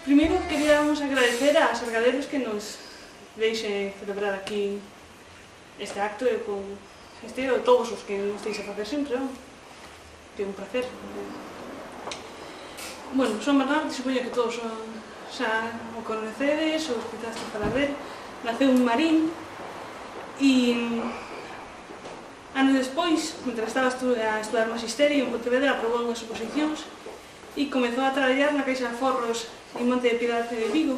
Primeiro, queríamos agradecer a Sargaderos que nos deixe celebrar aquí este acto e con este e todos os que nos deixe facer sempre, que é un placer. Bueno, Son Bernardo, supoño que todos xa o conocedes, o escuchaste para ver, naceu en Marín e anos despois, mentre estaba a estudar magisterio en Pontevedra, aprobou unhas oposicións e comezou a traballar na Caixa de Aforros en Monte de Piedade de Vigo,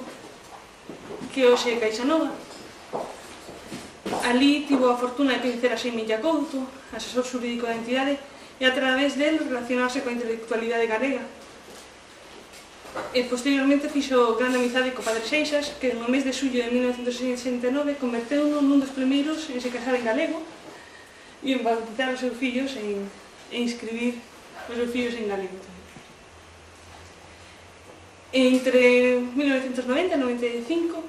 que hoxe é Caixa Nova. Ali tivo a fortuna de coñecer a Xeime Couto, asesor xurídico da entidade, e a través del relacionarse coa intelectualidade galega. E posteriormente fixo grande amizade co padre Seixas, que no mes de xullo de 1969 converteu-no nun dos primeiros en se casar en galego e en bautizar os seus fillos e inscribir os seus fillos en galego. Entre 1990 e 95,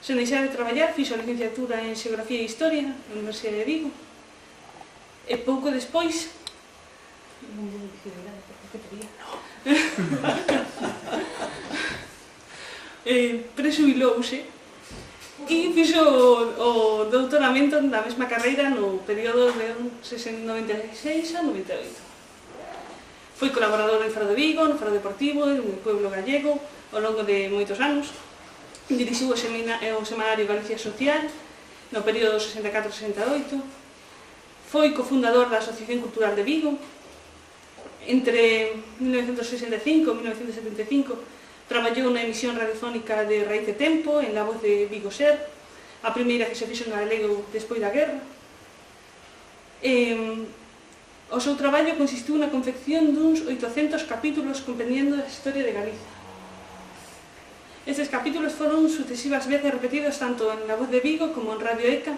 sen deixar de traballar, fixo a licenciatura en Xeografía e Historia na Universidade de Vigo. E pouco despois... Non vou dicir a idade, porque tería... Presubilouse e fixo o doutoramento da mesma carreira no período de 96 a 98. Foi colaborador do Faro de Vigo, no Faro Deportivo, no Pueblo Gallego, ao longo de moitos anos. Dirixiu o semanario Galicia Social, no período 64-68. Foi cofundador da Asociación Cultural de Vigo. Entre 1965 e 1975 traballou na emisión radiofónica de Raíz de Tempo, en La Voz de Vigo Ser, a primeira que se fixo en galego despois da guerra. O seu traballo consistiu na confección duns 800 capítulos comprendiendo a historia de Galicia. Estes capítulos foron sucesivas veces repetidos tanto en La Voz de Vigo como en Radio ECA.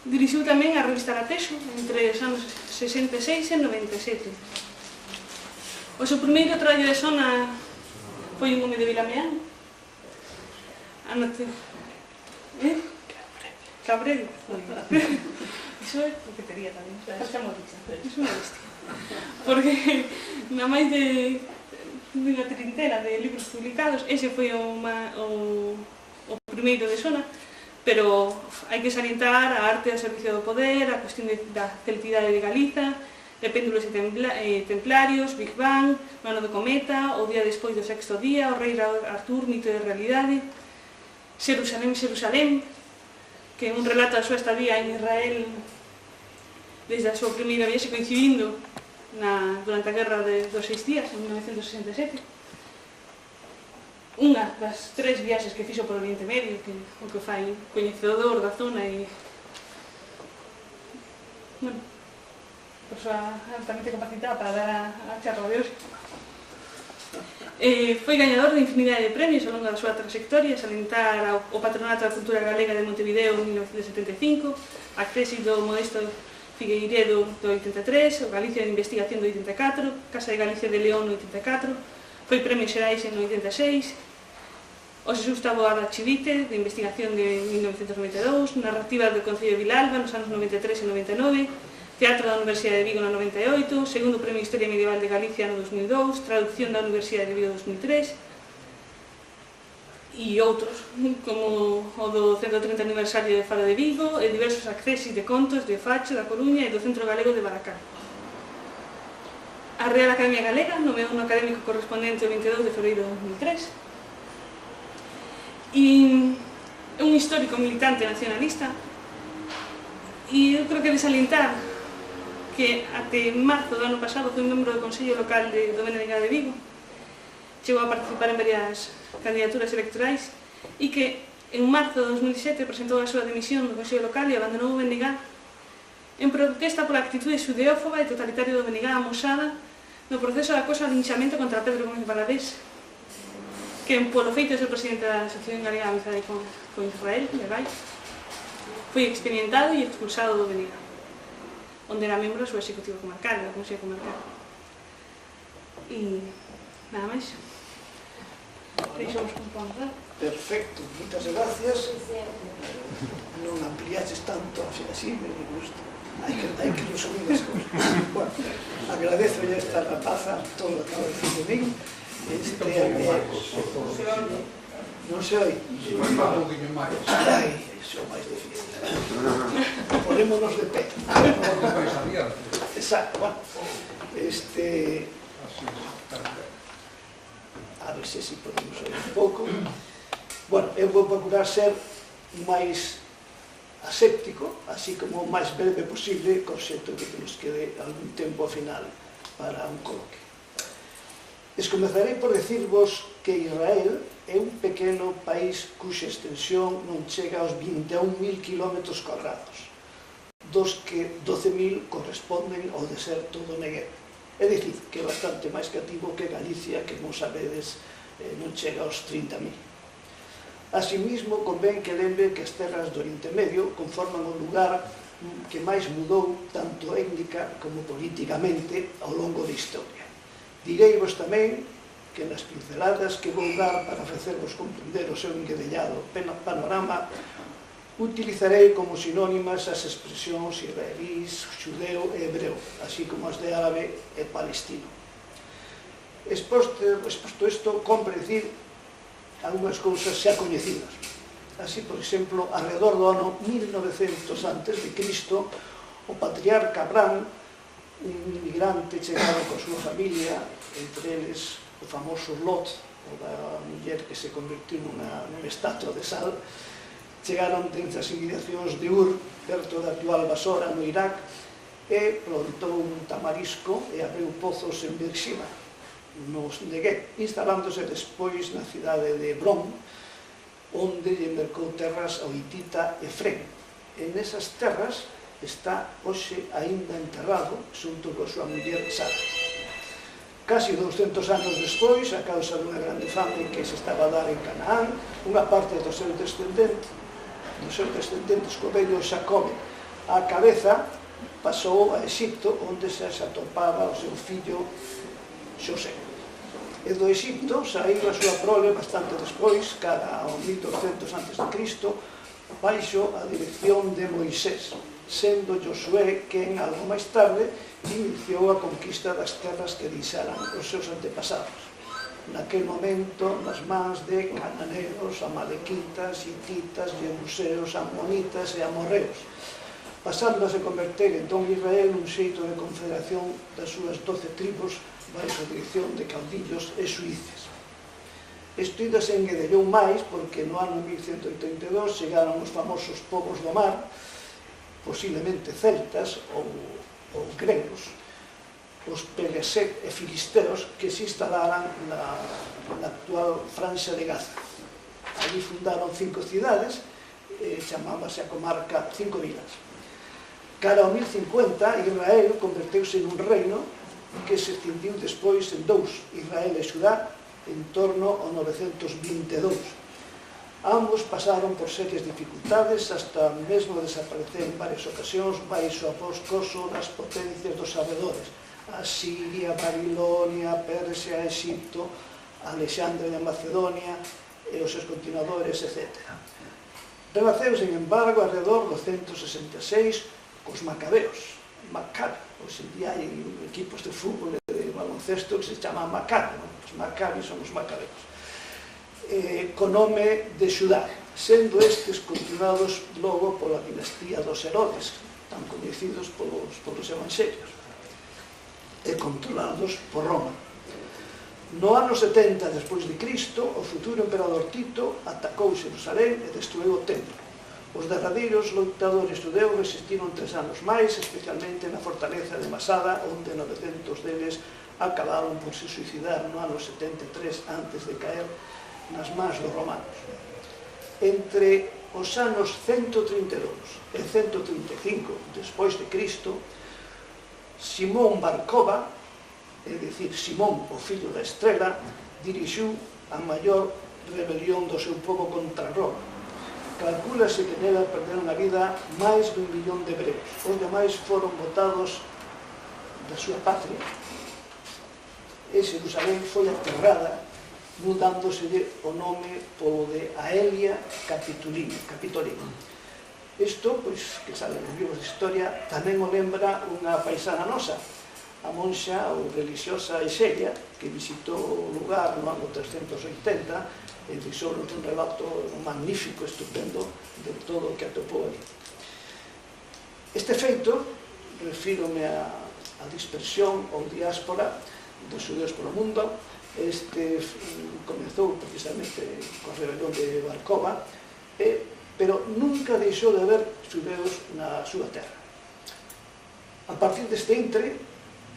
Dirixiu tamén a revista Latexo entre os anos 66 e 97. O seu primeiro traballo de sona foi un home de Vilameán. Cabrero. Iso é coquetería tamén. Iso é unha bestia. Porque na máis de unha trintena de libros publicados, ese foi o primeiro de sona, pero hai que salientar a arte ao servicio do poder, a cuestión da celtidade de Galiza, de péndulos e templarios, Big Bang, o ano do cometa, o día despois do sexto día, o rei Artur, mito de realidade, Xerusalén, Xerusalén, que é un relato da súa estadía en Israel desde a súa primeira viaxe coincidindo durante a guerra dos 6 días, en 1967. Unha das 3 viaxes que fixo por Oriente Medio, o que fai coñecedor da zona e persoa altamente capacitada para dar a charla de hoxe. Foi gañador de infinidade de premios ao longo da súa trayectoria, salientar o Patronato da Cultura Galega de Montevideo en 1975, a tesis do Modesto Figueiredo do 83, o Galicia de Investigación do 84, Casa de Galicia de León no 84, foi Premios Xerais en 86, o Xesús Taboada Chivite, de Investigación de 1992, Narrativa do Concello de Vilalba nos anos 93 e 99, Teatro da Universidade de Vigo no 98, Segundo Premio Historia Medieval de Galicia no 2002, Traducción da Universidade de Vigo 2003, e outros, como o do 130 aniversario de Faro de Vigo e diversos accesos de contos de Facho, da Coruña e do Centro Galego de Baracán. A Real Academia Galega nomeou un académico correspondente o 22 de febreiro de 2003 e é un histórico militante nacionalista e eu creo que de salientar que até marzo do ano pasado foi membro do Consello Local do BNG de Vigo, chegou a participar en varias candidaturas electorais e que en marzo de 2007 presentou a súa dimisión do Consello Local e abandonou o BNG en protesta pola actitude xudeófoba e totalitaria do BNG amosada no proceso de acoso e linchamento contra Pedro Gómez Valadés, que polo feito de ser presidente da Asociación Galega de Amizade con Israel, legal, foi experimentado e expulsado do BNG, onde era membro do seu executivo comarcal, da Consello Comarcal. E nada máis. Deixamos con Juan. Perfecto, moitas gracias. Non ampliaches tanto, así me gusta. Hai que resumir as cousas. Bueno, agradezo esta rapaza todo o que acaba de decir de mí. Non se oi? Un pouquinho máis. Ai, iso é o máis difícil. Ponémonos de pé. Máis adiante. Exacto, bueno. Así, A ver se si podemos oír un pouco. Bueno, eu vou procurar ser máis aséptico, así como o máis breve posible, co xeito que nos quede algún tempo ao final para un coloque. Comezarei por decirvos que Israel é un pequeno país cuxa extensión non chega aos 21.000 km cuadrados, dos que 12.000 corresponden ao deserto do Negev. É dicir, que é bastante máis cativo que Galicia, que, como sabedes, non chega aos 30.000. Asimismo, convén que lembre que as terras do Oriente Medio conforman o lugar que máis mudou tanto étnica como políticamente ao longo da historia. Direivos tamén que nas pinceladas que vou dar para ofrecervos comprender o seu enguedellado panorama utilizarei como sinónimas as expresións israelís, xudeu e hebreo, así como as de árabe e palestino. Exposto isto, compre dicir algunhas cousas xa coñecidas. Así, por exemplo, alrededor do ano 1900 a.C., o patriarca Abraham, un inmigrante chegado coa súa familia, entre eles o famoso Lot, o da muller que se convertiu nunha estatua de sal, chegaron dentro das inmediacións de Ur, perto da actual Basora, no Irak, e plantou un tamarisco e abriu pozos en Beersheba, nos Negev, instalándose despois na cidade de Hebron, onde lle mercou terras ao hitita Efrén. En esas terras está hoxe aínda enterrado xunto coa súa muller Sara. Casi 200 anos despois, a causa dunha grande fame que se estaba a dar en Canaán, unha parte dos seus descendentes co vello Xacobe á cabeza pasou a Egipto, onde se atopaba o seu fillo Xosé. E do Egipto saiu a súa prole bastante despois, cara ao 1200 a.C., baixo a dirección de Moisés, sendo Josué quen, algo máis tarde, iniciou a conquista das terras que deixaran os seus antepasados. Naquel momento, nas mans de cananeos, amalequitas, hititas, jebuseos, amonitas e amorreos, pasando a se converter entón Israel un xeito de confederación das súas 12 tribos baixo a dirección de caudillos e suíces. Isto ainda se enguedellou máis porque no ano 1182 chegaron os famosos povos do mar, posiblemente celtas ou gregos, os Pelesec e filisteos, que se instalaran na actual Franxa de Gaza. Allí fundaron 5 cidades, chamábase a comarca 5 vilas. Cara ao 1050, Israel converteuse nun reino que se extindiu despois en dous, Israel e Xudá, en torno ao 922. Ambos pasaron por serias dificultades hasta mesmo desaparecer en varias ocasións baixo a poscoso das potencias dos arredores, Asiria, Babilonia, Persia, Egipto, Alexandria, Macedonia e os seus continuadores, etc. Renaceu, sin embargo, alrededor do 166 cos macabeos, Maccabi. Hoxe en día hai equipos de fútbol e de baloncesto que se chaman Maccabi, os Maccabi son os macabeos, co nome de Xudá, sendo estes continuados logo pola dinastía dos Herodes, tan coñecidos polos evangelios, e controlados por Roma. No ano 70 despois de Cristo, o futuro emperador Tito atacou Xerusalén e destruiu o templo. Os derradeiros loitadores xudeus resistiron 3 anos máis, especialmente na fortaleza de Masada, onde 900 deles acabaron por se suicidar no ano 73 antes de caer nas mans dos romanos. Entre os anos 132 e 135 despois de Cristo, Simón Bar Kokhba, é dicir, Simón, o fillo da estrela, dirixiu a maior rebelión do seu povo contra Roma. Calcúlase que nela perderon a vida máis de 1 millón de hebreos. Os demais foron botados da súa patria e Xerusalén foi aterrada, mudándoselle o nome polo de Aelia Capitolina. Isto, pois, que sale nos libros de historia, tamén o lembra unha paisana nosa, a monxa ou religiosa Exelia, que visitou o lugar no ano 380 e fixounos un relato magnífico, estupendo, de todo o que atopou ali. Este feito, refírome a dispersión ou diáspora dos xudeus polo mundo, comezou precisamente coa rebelión de Barkova, pero nunca deixou de haber xudeus na súa terra. A partir deste intre,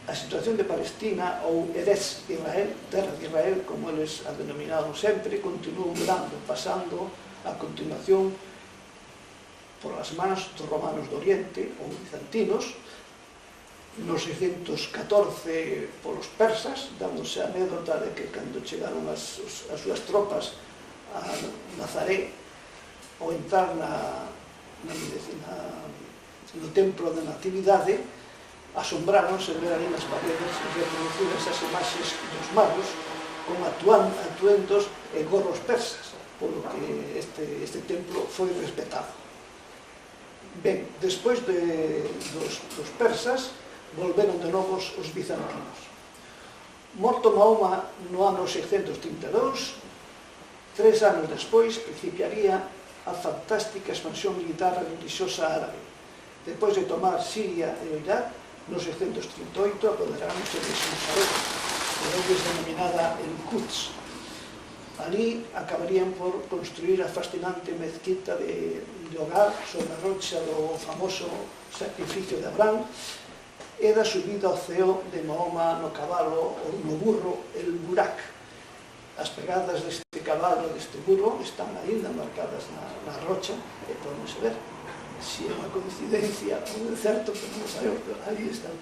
a situación de Palestina ou Eretz Israel, terra de Israel, como eles a denominaron sempre, continuou durando, pasando a continuación por as mans dos romanos do Oriente ou bizantinos, no 614 polos persas, dándose a anécdota de que cando chegaron as súas tropas a Nazaré ou entrar no templo da Natividade, asombráronse ver ali nas paredes reproducidas as imaxes dos magos con atuendos e gorros persas, polo que este templo foi respetado. Ben, despois dos persas, volveron de novo os bizantinos. Morto Mahoma no ano 632, 3 anos despois, principiaría a fantástica expansión militar religiosa árabe. Despois de tomar Siria e o Irak, no 638 apoderáronse de Jerusalén, denominada el Quds. Ali acabarían por construir a fascinante mezquita de Hogar sobre a rocha do famoso sacrificio de Abraham e da subida ao ceo de Mahoma no cabalo ou no burro, el Burak. As pegadas deste cabalo e deste burro están ainda marcadas na rocha e podemos ver si é unha coincidencia ou é certo, pero non sabemos, pero aí están.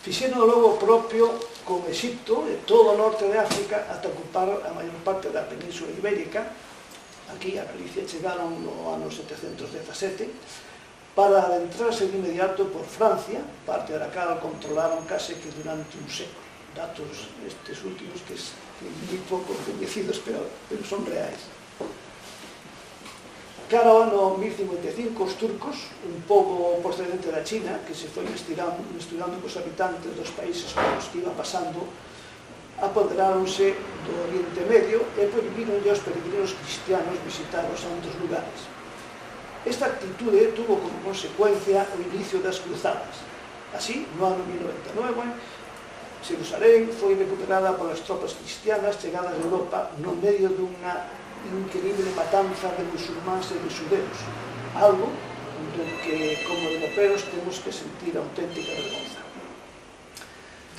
Fixeron logo propio con Egipto e todo o norte de África ata ocupar a maior parte da península ibérica. Aquí a Galicia chegaron no ano 717 para adentrarse de inmediato por Francia, parte da cal controlaron case que durante un século. Datos estes últimos que moi pouco coñecidos, pero son reais. Cara ao ano 1055, os turcos, un pobo procedente da China, que se foi estudando cos habitantes dos países polos que iba pasando, apoderáronse do Oriente Medio e prohibironlle aos peregrinos cristianos visitar os santos lugares. Esta actitude tuvo como consecuencia o inicio das cruzadas. Así, no ano 1099, Jerusalén foi recuperada polas tropas cristianas chegadas de Europa no medio dunha increíble matanza de musulmáns e de xudeus, algo do que, como europeos, temos que sentir auténtica vergonza.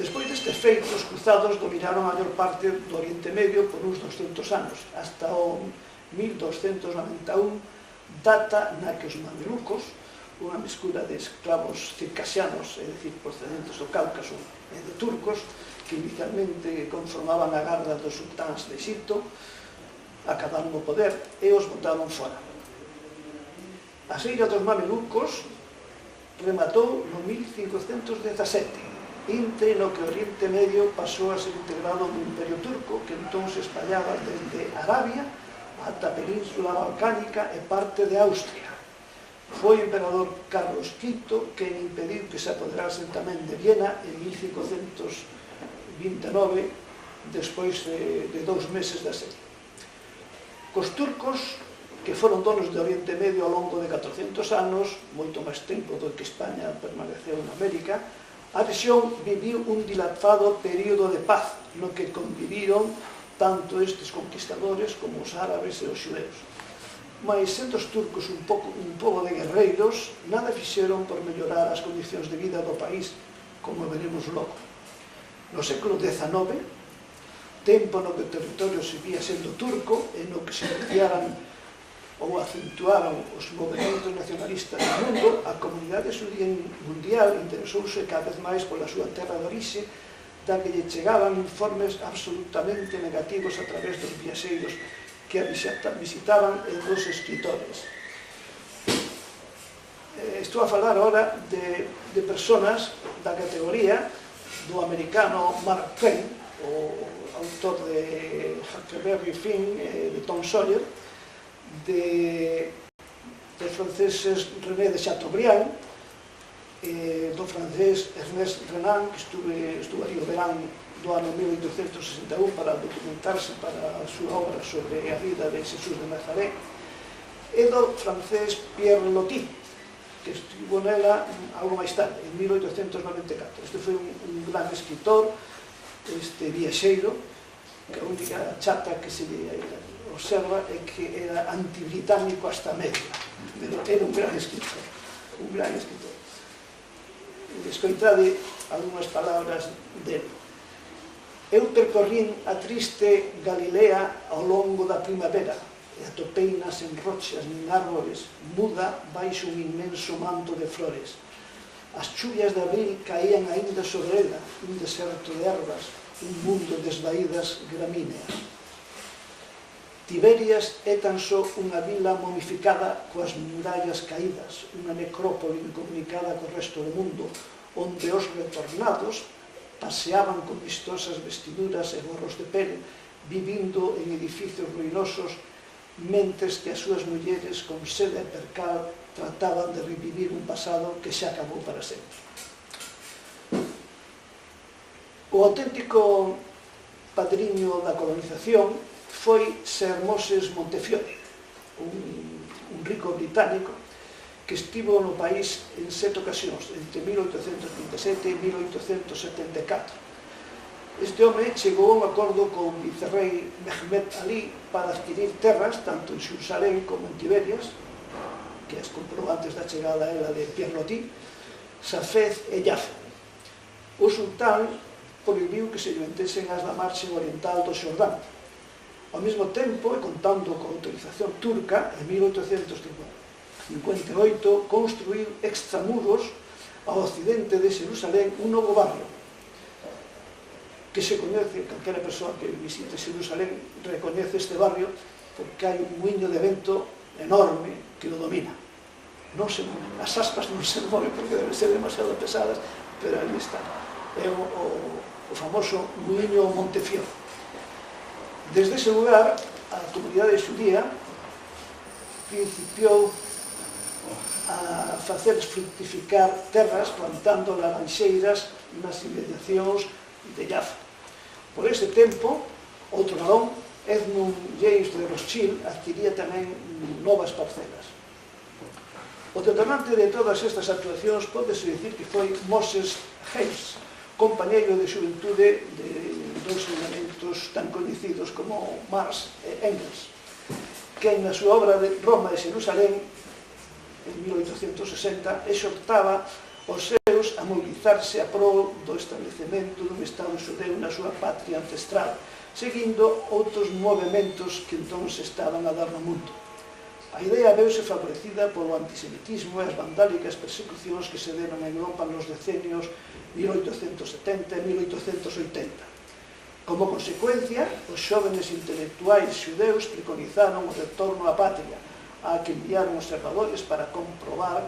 Despois destes feitos, os cruzados dominaron a maior parte do Oriente Medio por uns 200 anos, hasta o 1291, data na que os mamelucos, unha mescura de esclavos circasianos, é dicir, procedentes do Cáucaso e de turcos, que inicialmente conformaban a garda dos sultáns de Egipto, acabaron o poder e os botaron fora. A seira dos mamelucos rematou no 1517, intre no que o Oriente Medio pasou a ser integrado no Imperio Turco, que entón se espallaba desde Arabia ata a Península Balcánica e parte de Austria. Foi o emperador Carlos V quen impediu que se apoderasen tamén de Viena en 1529, despois de 2 meses de asedio. Cos turcos, que foron donos do Oriente Medio ao longo de 400 anos, moito máis tempo do que España permaneceu na América, a rexión viviu un dilatado período de paz, no que conviviron tanto estes conquistadores como os árabes e os xudeus. Mais, sendo os turcos un pobo de guerreiros, nada fixeron por mellorar as condicións de vida do país, como veremos logo. No século XIX, tempo no que o territorio seguía sendo turco e no que se iniciaran ou acentuaron os movementos nacionalistas do mundo, a comunidade xudía mundial interesouse cada vez máis pola súa terra de orixe, da que lle chegaban informes absolutamente negativos a través dos viaxeiros que a visitaban e dos escritores. Estou a falar ahora de personas da categoría do americano Mark Twain, o autor de Huckleberry Finn, de Tom Sawyer, dos franceses René de Chateaubriand, do francés Ernest Renan, que estuve ali o verán do ano 1861 para documentarse para a súa obra sobre a vida de Xesús de Nazaré, e do francés Pierre Loti, que estivo nela algo máis tarde, en 1894. Este foi un gran escritor, viaxeiro, que a única chata que se observa é que era antibritánico hasta media, pero era un gran escritor, un gran escritor. Escoitade algunhas palabras dele. Eu percorrín a triste Galilea ao longo da primavera, e atopeinas en rochas nin árbores, muda baixo un inmenso manto de flores. As chuvias de abril caían aínda sobre ela, un deserto de ervas, un mundo de esvaídas gramíneas. Tiberias é tan só unha vila momificada coas murallas caídas, unha necrópole incomunicada co resto do mundo, onde os retornados paseaban con vistosas vestiduras e gorros de pel, vivindo en edificios ruinosos, mentes que as súas mulleres con sede e percal trataban de revivir un pasado que xa acabou para sempre. O auténtico padriño da colonización foi Sir Moses Montefiore, un rico británico que estivo no país en 7 ocasións, entre 1827 e 1874. Este home chegou a un acordo con o vicerrei Mehmed Ali para adquirir terras tanto en Xerusalén como en Tiberias, que as comprou antes da chegada a ela de Pierre Loti, Safed e Jaffa. O sultán prohibiu que se metesen as da marxe oriental do Xordán. Ao mesmo tempo, e contando con autorización turca, en 1858 construiu extramuros ao occidente de Xerusalén un novo barrio que se coñece, calquera persoa que visite Xerusalén recoñece este barrio porque hai un muiño de vento enorme que o domina. Non se move, as aspas non se moven porque deben ser demasiado pesadas, pero aí está. É o famoso muiño Montefiore. Desde ese lugar, a comunidade xudía principiou a facer fructificar terras plantando laranxeiras nas inmediacións de Jaffa. Por ese tempo, outro varón, Edmund James de Rothschild, adquiría tamén novas parcelas. O detonante de todas estas actuacións pódese dicir que foi Moses Hayes, compañeiro de xuventude de dous elementos tan coñecidos como Marx e Engels, que na súa obra de Roma e Xerusalén, en 1860, exhortaba os seus a mobilizarse a prol do establecemento dun Estado xudeu na súa patria ancestral, seguindo outros movementos que entón se estaban a dar no mundo. A idea veuse favorecida polo antisemitismo e as vandálicas persecucións que se deron en Europa nos decenios 1870 e 1880. Como consecuencia, os xóvenes intelectuais xudeus preconizaron o retorno á patria, a que enviaron observadores para comprobar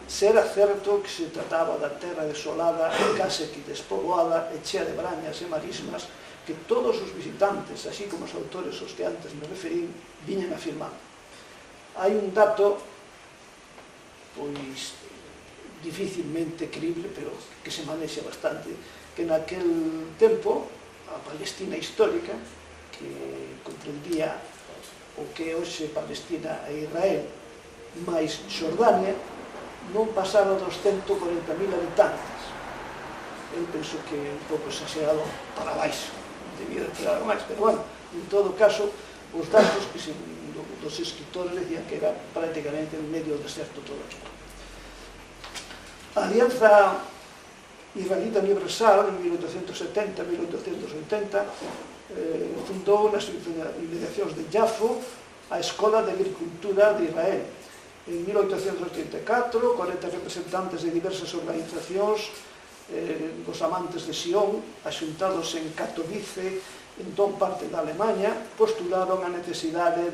se era certo que se trataba da terra desolada, case que despoboada e chea de brañas e marismas que todos os visitantes, así como os autores aos que antes me referín, viñan afirmando. Hai un dato, pois, dificilmente creíble, pero que se manexa bastante, que naquel tempo, a Palestina histórica, que comprendía o que hoxe Palestina e Israel, máis Xordania, non pasaba dos 140.000 habitantes. Eu penso que é un pouco exagerado para baixo, debía de tirar máis, pero bueno, en todo caso, os datos que dos escritores decían que era prácticamente en medio do deserto todo aquilo. A Alianza Israelita Universal, en 1870-1880, fundou nas inmediacións de Jafo a Escola de Agricultura de Israel. En 1884, 40 representantes de diversas organizacións dos amantes de Sion, axuntados en Katowice, entón parte da Alemanha, postularon a necesidade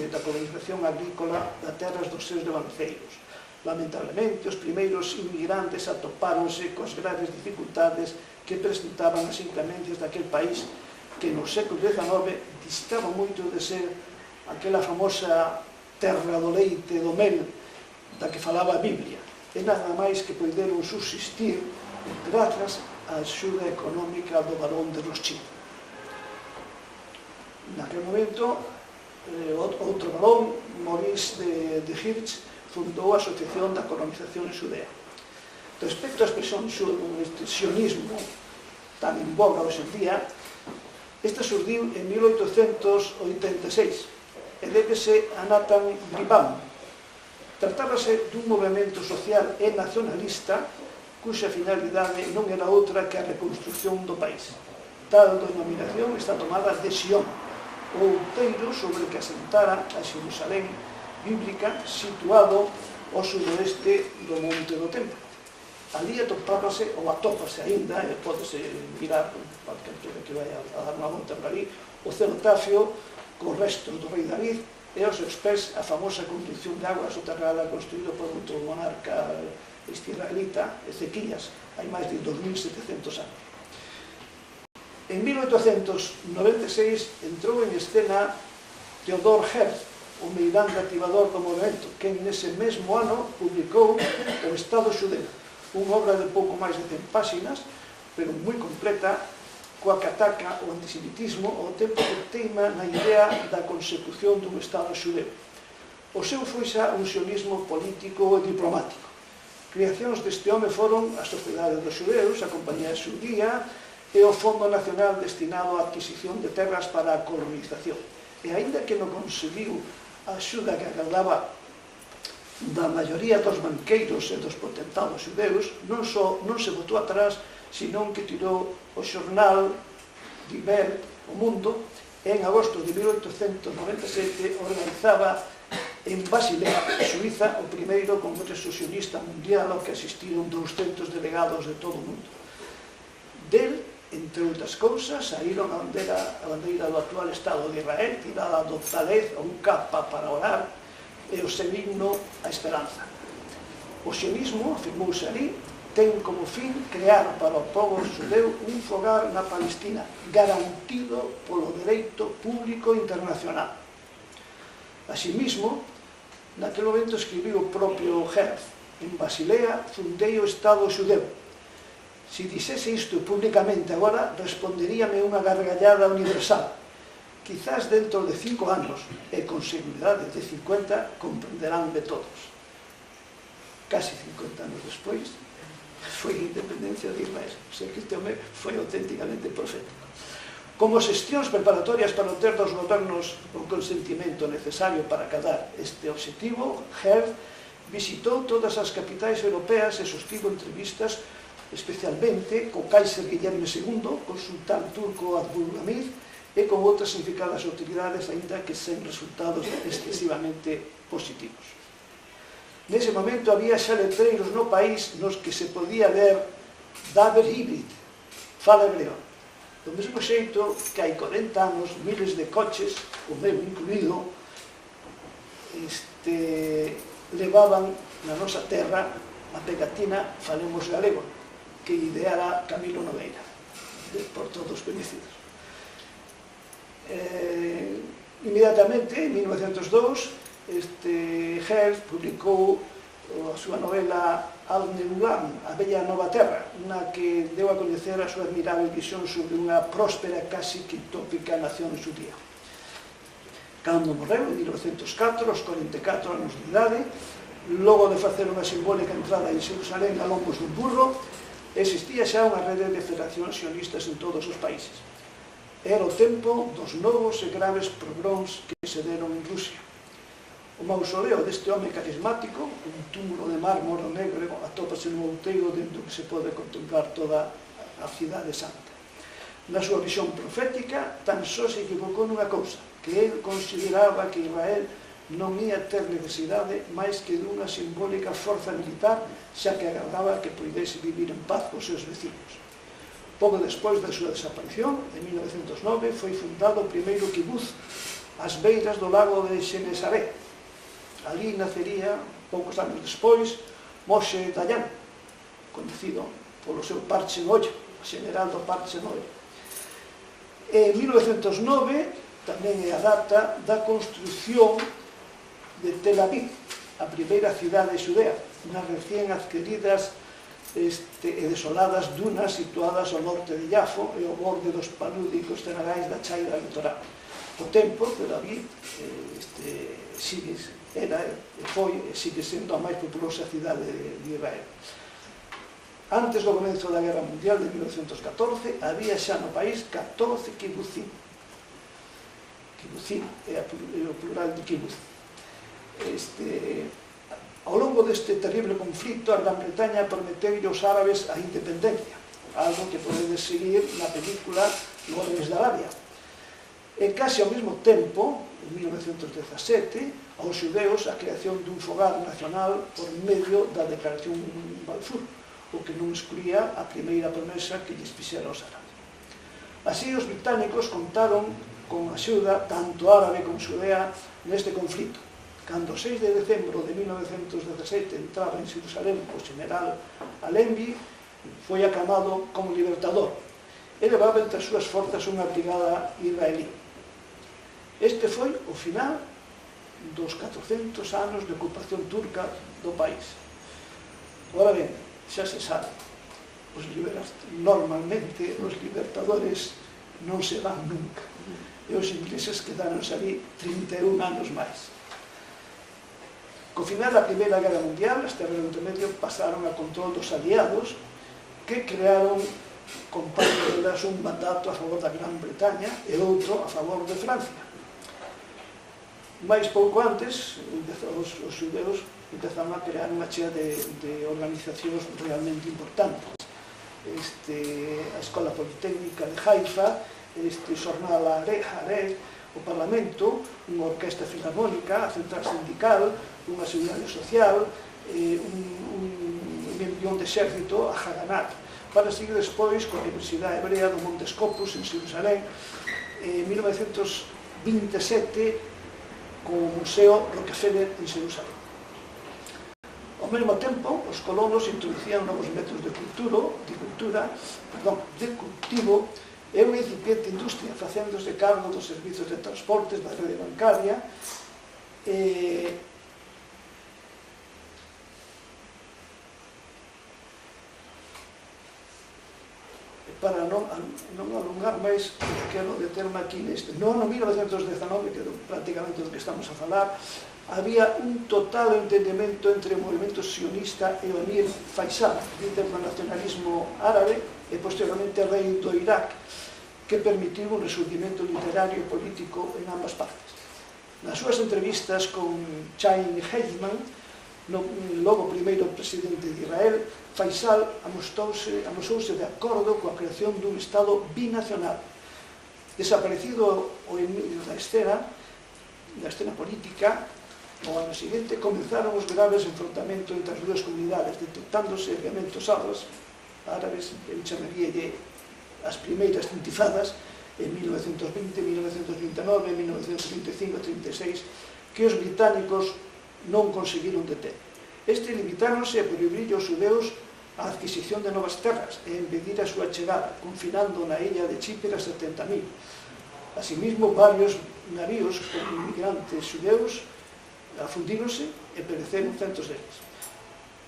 da colonización agrícola das terras dos seus devanceiros. Lamentablemente, os primeiros inmigrantes atopáronse coas graves dificultades que presentaban as inclemencias daquel país que no século XIX distaba moito de ser aquela famosa terra do leite e do mel da que falaba a Biblia. E nada máis que poideron subsistir grazas a axuda económica do barón de Rothschild. Naquele momento, outro barón, Maurice de Hirsch, fundou a Asociación da Colonización Xudea. Respecto á expresión sionismo, tan en boga hoxe en día, esta surdiu en 1886 e débese a Nathan Gribaume. Tratábase dun movimento social e nacionalista cuxa finalidade non era outra que a reconstrucción do país. Tal denominación está tomada de Sion, o outeiro sobre que asentara a Xerusalén bíblica situado ao sudoeste do Monte do Templo. Ali atopábase, ou atópase aínda, e podese mirar, para que vai a dar unha volta por ali, o cenotafio con restos do rei David e aos seus pés a famosa conducción de agua soterrada construído por outro monarca israelita, Ezequías, hai máis de 2700 anos. En 1896 entrou en escena Theodor Herzl, o meirande activador do movimento, que nese mesmo ano publicou O Estado Xudeu, unha obra de pouco máis de 100 páxinas, pero moi completa, coa que ataca o antisemitismo ao tempo que teima na idea da consecución dun Estado xudeu. O seu foi xa un sionismo político e diplomático. Creacións deste home foron a Sociedade dos Xudeus, a Compañía Xudía e o Fondo Nacional destinado á adquisición de terras para a colonización. E aínda que non conseguiu a axuda que agardaba da maioría dos banqueiros e dos potentados xudeus, non se botou atrás, senón que tirou o xornal Diver, O Mundo, e en agosto de 1897 organizaba en Basilea, Suiza, o primeiro congreso sionista mundial ao que asistiron 200 delegados de todo o mundo. Del, entre outras cousas, saíron a bandeira do actual Estado de Israel, tirada do talez, un capa para orar, e o seu himno a esperanza. O sionismo, afirmouse ali, ten como fin crear para o pobo xudeu un fogar na Palestina, garantido polo dereito público internacional. Asimismo, naquele momento escribiu o propio Herzl: en Basilea fundei o Estado xudeu. Se dixese isto públicamente agora, responderíame unha gargallada universal. Quizás dentro de 5 anos, e con seguridade de 50, comprenderánme todos. Casi 50 anos despois, foi a independencia de Israel. O sea que este home foi auténticamente profético. Como xestións preparatorias para obter dos gobernos o consentimento necesario para acadar este objetivo, Herzl visitou todas as capitais europeas e sostivo entrevistas especialmente co Kaiser Guillermo II, co sultán turco Abdülhamid e con outras significadas autoridades, aínda que sen resultados excesivamente positivos. Nese momento había xa letreiros no país nos que se podía ler Daber Hibrid, fala hebreo. Do mesmo xeito que hai 40 anos miles de coches, o meu incluído, levaban na nosa terra a pegatina Falemos Galego, que ideara Camilo Nogueira, por todos coñecidos. Inmediatamente, en 1902, Herzl publicou a súa novela Al-Neulam, a Bella Nova Terra, na que deu a coñecer a súa admirável visión sobre unha próspera, casi que utópica nación xudía. Cando morreu, en 1904, aos 44 anos de idade, logo de facer unha simbólica entrada en Xerusalén a lombos dun burro, existía xa unha rede de federacións sionistas en todos os países. Era o tempo dos novos e graves pogroms que se deron en Rusia. O mausoleo deste home carismático, un túmulo de mármore negro, atópase no outeiro dentro que se pode contemplar toda a cidade santa. Na súa visión profética, tan só se equivocou nunha cousa, que el consideraba que Israel non ia ter necesidade máis que dunha simbólica forza militar, xa que agardaba que poidese vivir en paz cos seus vecinos. Pouco despois da súa desaparición, en 1909, foi fundado o primeiro kibbutz ás beiras do lago de Xenesaré. Ali nacería, poucos anos despois, Moshe Dayan, conocido polo seu parche no ollo, o general do parche no ollo. En 1909 tamén é a data da construción de Tel Aviv, a primeira cidade xudea, nas recén adquiridas e desoladas dunas situadas ao norte de Iafo e ao borde dos palúdicos cenagais da chaira litoral. O tempo de David sigue sendo a máis populosa cidade de Israel. Antes do comezo da Guerra Mundial de 1914 había xa no país 14 kibutzim. Kibutzim é o plural de kibutz. Ao longo deste terrible conflito, a Gran Bretaña prometeu aos árabes a independencia, algo que podedes seguir na película Lores de Arabia. E case ao mesmo tempo, en 1917, aos xudeus a creación dun fogar nacional por medio da Declaración Balfour, o que non excluía a primeira promesa que lles fixera aos árabes. Así, os británicos contaron con axuda tanto árabe como xudea neste conflito. Cando o 6 de decembro de 1917 entraba en Jerusalén o general Allenby, foi aclamado como libertador e levaba entre as súas forzas unha brigada israelí. Este foi o final dos 400 anos de ocupación turca do país. Ora ben, xa se sabe, normalmente os libertadores non se van nunca, e os ingleses quedaronse ali 31 anos máis. Co final da Primeira Guerra Mundial, as terras do Oriente Medio pasaron a control dos aliados, que crearon con parte delas un mandato a favor da Gran Bretaña e outro a favor de Francia. Mais pouco antes, os xudeus empezaron a crear unha chea de organizacións realmente importantes. A Escola Politécnica de Haifa, Xornal Haaretz, o Parlamento, unha orquesta filarmónica, a central sindical, unha seguridade social, un envión de exército a Haganah, para seguir despois coa Universidade Hebrea do Monte Scopus en Jerusalén, en 1927 co Museo Rockefeller en Jerusalén. Ao mesmo tempo, os colonos introducían novos métodos de cultivo e unha incipiente industria, facéndose cargo dos servizos de transportes da rede bancaria para non alongar máis, quero determe aquí neste. No ano 1919, que é prácticamente do que estamos a falar, había un total entendemento entre o movimento sionista e o emir Faisal, líder do nacionalismo árabe e posteriormente rei do Irak, que permitiu un resurgimento literario e político en ambas partes. Nas súas entrevistas con Chaim Heizman, logo primeiro presidente de Israel, Faisal amosouse de acordo coa creación dun Estado binacional. Desaparecido o emir da escena política, o ano seguinte comenzaron os graves enfrontamentos entre as dúas comunidades, detectándose elementos árabes, eu chamaríalle as primeiras intifadas en 1920, 1929, 1925 e 36, que os británicos non conseguiron deter. Este limitáronse a prohibir aos xudeus a adquisición de novas terras e impedir a súa chegada, confinando na illa de Chipre a 70.000. Asimismo, varios navíos con inmigrantes xudeus afundíronse e pereceron centos deles.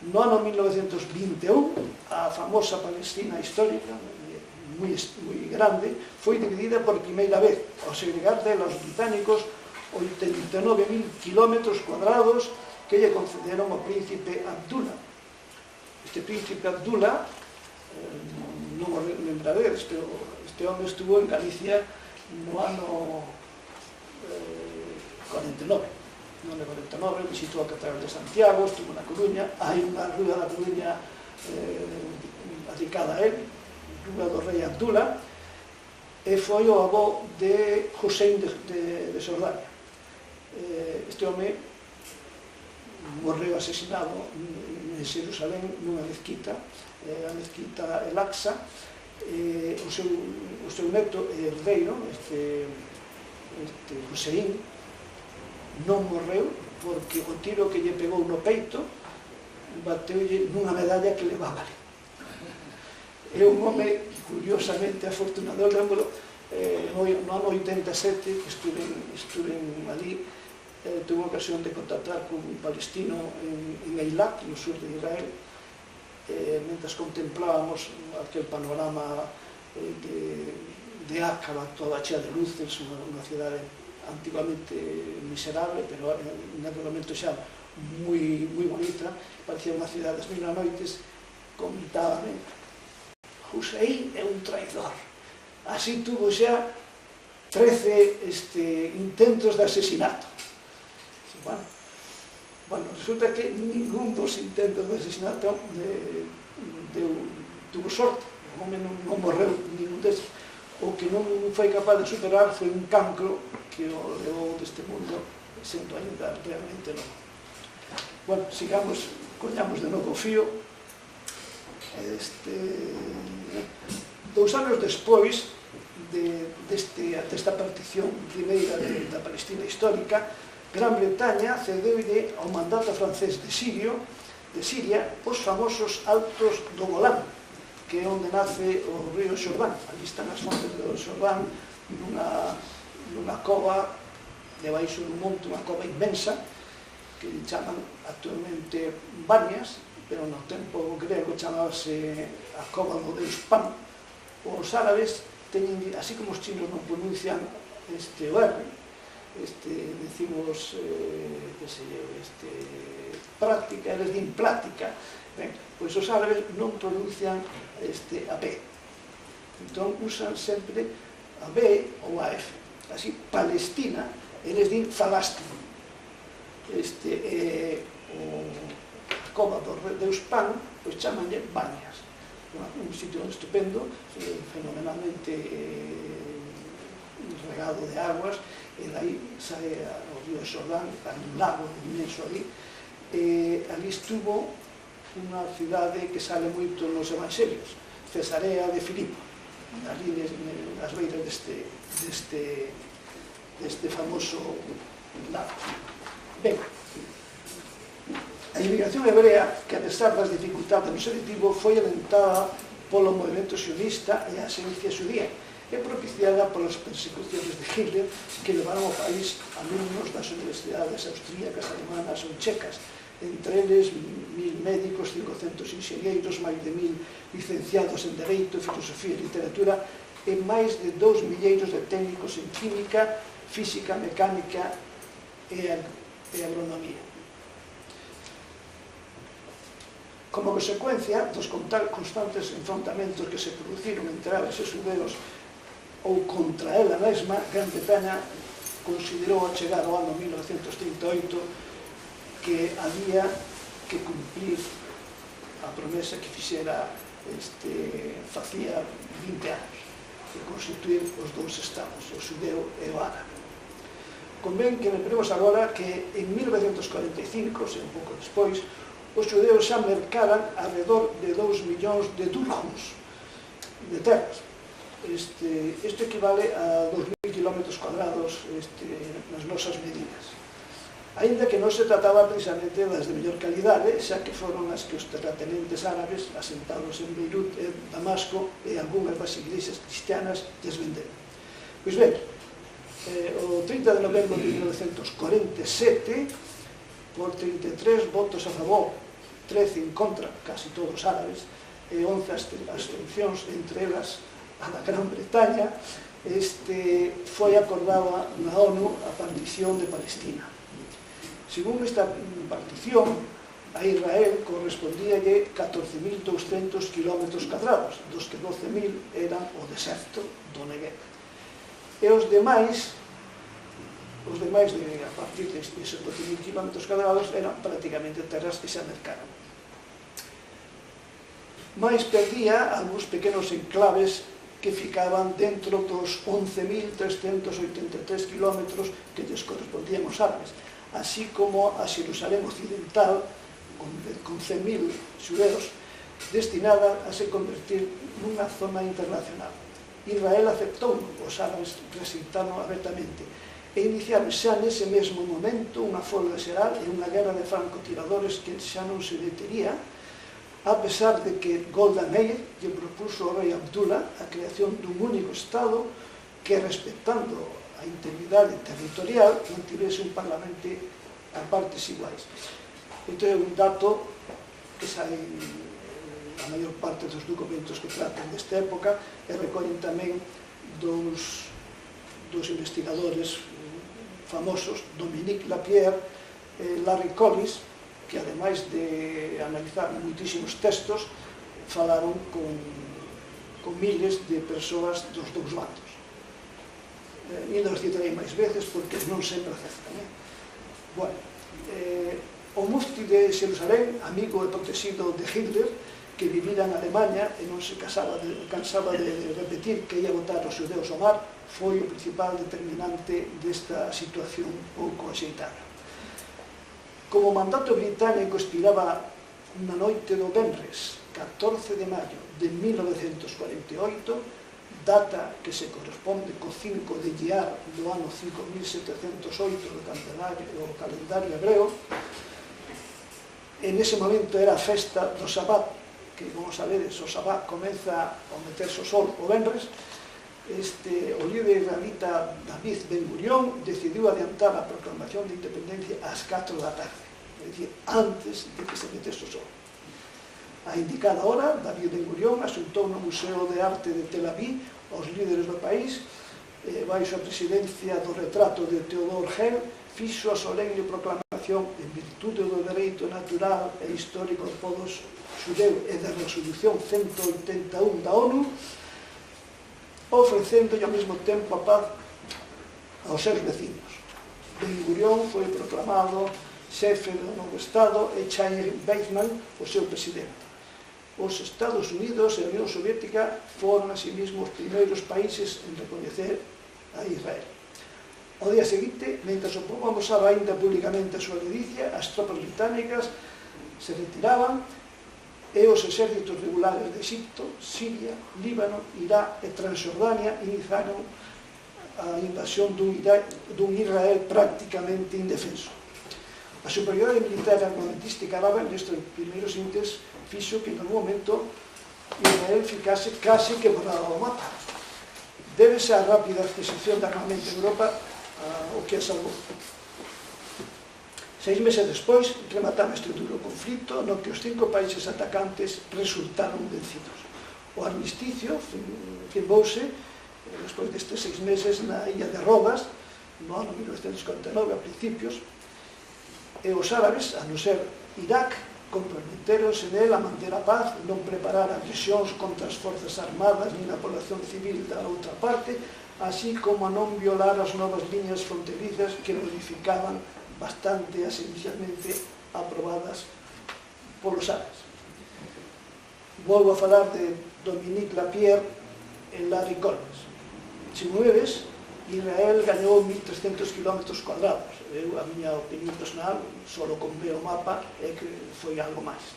No ano 1921, a famosa Palestina histórica, moi grande, foi dividida por primeira vez, ao segregar dela aos británicos 89.000 kilómetros cuadrados que lle concederon ao príncipe Abdullah. Este príncipe Abdullah, non o lembraredes, pero este home estuvo en Galicia no ano 49. No ano 49, visitou a Catedral de Santiago, estuvo na Coruña, hai unha rúa da Coruña dedicada a él, rúa do rei Abdullah, e foi o avó de Hussein de Jordania. Este home morreu asesinado en Jerusalén nunha mezquita, a mezquita El Aqsa. O seu neto herdeiro, este Hussein, non morreu porque o tiro que lle pegou no peito bateulle nunha medalla que levaba ali. É un home curiosamente afortunado. Eu lembro no ano 87 que estuve ali, tuve ocasión de contactar con un palestino en Eilat, no sur de Israel, mentre contemplábamos aquel panorama de Ácaba toda chea de luces, unha cidade antiguamente miserable, pero naquele momento xa moi bonita, parecía unha cidade das mil noites. Comentábame, Hussein é un traidor, así tuvo xa 13 intentos de asesinato. Bueno, resulta que ningún dos intentos de asesinato tuvo sorte, o home non morreu ningún deses. O que non foi capaz de superar foi un cancro que o levou deste mundo sendo ainda realmente non. Bueno, sigamos, coñamos de novo o fío. 2 anos despois desta partición primeira da Palestina histórica, Gran Bretaña cedeulle ao mandato francés de Siria os famosos Altos do Golán, que é onde nace o río Xordán. Ali están as fontes do Xordán, nunha cova debaixo dun monte, unha cova inmensa, que chaman actualmente Banias, pero no tempo grego chamábase a cova do deus Pan. Os árabes teñen, así como os chinos non pronuncian o R, decimos, práctica, eles din plática, pois os árabes non pronuncian a P. Entón usan sempre a B ou a F. Así, Palestina, eles din Falastin. A cova do deus Pan, pois chamanlle Banias. Un sitio estupendo, fenomenalmente regado de aguas, e dai sae o río Xordán, un lago inmenso ali. Ali estuvo unha cidade que sale moito nos evangelios, Cesarea de Filipo, ali nas beiras deste famoso lago. Ben, a inmigración hebrea, que a pesar das dificultades no selectivo, foi alentada polo movimento sionista e a xerencia xudía, e propiciada polas persecucións de Hitler que levaron ao país alumnos das universidades austríacas, alemanas ou checas, entre eles 1000 médicos, 500 enxeñeiros, máis de 1000 licenciados en Dereito, Filosofía e Literatura, e máis de 2 milleiros de técnicos en química, física, mecánica e agronomía. Como consecuencia dos constantes enfrontamentos que se produciron entre árabes e xudeus ou contra ela mesma, Gran Bretaña considerou ao chegar ao ano 1938 que había que cumplir a promesa que fixera facía 20 anos, de constituir os dous estados, o xudeu e o árabe. Convén que lembremos agora que en 1945, un pouco despois, os xudeus xa mercaran alrededor de 2 millóns de dirhams de terras. Isto equivale a 2000 km cuadrados nas nosas medidas. Aínda que non se trataba precisamente das de mellor calidade, xa que foron as que os terratenentes árabes asentados en Beirut e Damasco e algunhas das iglesias cristianas lles venderon. Pois ben, o 30 de novembro de 1947, por 33 votos a favor, 13 en contra, casi todos árabes, e 11 abstencións, entre elas a da Gran Bretaña, foi acordada na ONU a partición de Palestina. Según esta partición, a Israel correspondíalle 14.200 km cuadrados, dos que 12.000 eran o deserto do Negev. E os demais, a partir destes 12.000 km cuadrados, eran prácticamente terras que se mercaran. Mais perdía algúns pequenos enclaves que ficaban dentro dos 11.383 km que lles correspondían aos árabes, así como a Xerusalén occidental, con 100.000 xudeus, destinada a se convertir nunha zona internacional. Israel aceptou, os árabes rexeitaron abertamente, e iniciaron xa nese mesmo momento unha folga xeral e unha guerra de francotiradores que xa non se detería, a pesar de que Golda Meir lle propuso ao rei Abdullah a creación dun único Estado que, respectando a integridade territorial, mantivese un parlamento a partes iguais. Isto é un dato que sai a maior parte dos documentos que tratan desta época e recollen tamén dos investigadores famosos, Dominique Lapierre e Larry Collins, que ademais de analizar moitísimos textos falaron con miles de persoas dos dous bandos. E non os citarei máis veces porque non sempre acertan. Bueno, o mufti de Xerusalén, amigo e protegido de Hitler, que vivira en Alemanha e non se cansaba de repetir que ia botar os xudeus ao mar, foi o principal determinante desta situación pouco axeitada. Como o mandato británico expiraba na noite do venres 14 de maio de 1948, data que se corresponde co 5 de Iyar do ano 5708 do calendario hebreo, en ese momento era a festa do Sabbat, que, como sabedes, o Sabbat comeza ao meterse o sol o venres. O líder israelita David Ben Gurión decidiu adiantar a proclamación de independencia ás 4 da tarde, é dicir, antes de que se metese o sol. A indicada hora, David Ben Gurión asuntou no Museo de Arte de Tel Aviv aos líderes do país, baixo a presidencia do retrato de Theodor Herzl, fixo a solemne proclamación en virtude do dereito natural e histórico dos povos xudeu e da resolución 181 da ONU, ofrecendo ao mesmo tempo a paz aos seus vecinos. Ben Gurión foi proclamado xefe do novo Estado e Chaim Weizmann o seu presidente. Os Estados Unidos e a Unión Soviética foron asimismo os primeiros países en recoñecer a Israel. Ao día seguinte, mentre o povo amosaba ainda públicamente a súa ledicia, as tropas británicas se retiraban e os exércitos regulares de Egipto, Siria, Líbano, Irá e Transjordania iniciaron a invasión dun Israel prácticamente indefenso. A superioridade militar e armamentística árabe nestes primeiros índices fixo que en algún momento Israel ficase case que borrado ao mapa. Débese a rápida adquisición de armamento en Europa o que a salvou. 6 meses despois, remataba este duro conflito no que os 5 países atacantes resultaron vencidos. O armisticio firmouse despois destes 6 meses na illa de Rodas, no ano 1949, a principios, e os árabes, a non ser Irak, comprometeronse nel a manter a paz, non preparar agresións contra as forzas armadas nin a población civil da outra parte, así como a non violar as novas liñas fronterizas que modificaban bastante as inicialmente aprobadas polos árabes. Volvo a falar de Dominique Lapierre e Larry Collins. Se mueves, Israel gañou 1.300 km cuadrados. A miña opinión personal, solo con ver o mapa, é que foi algo máis.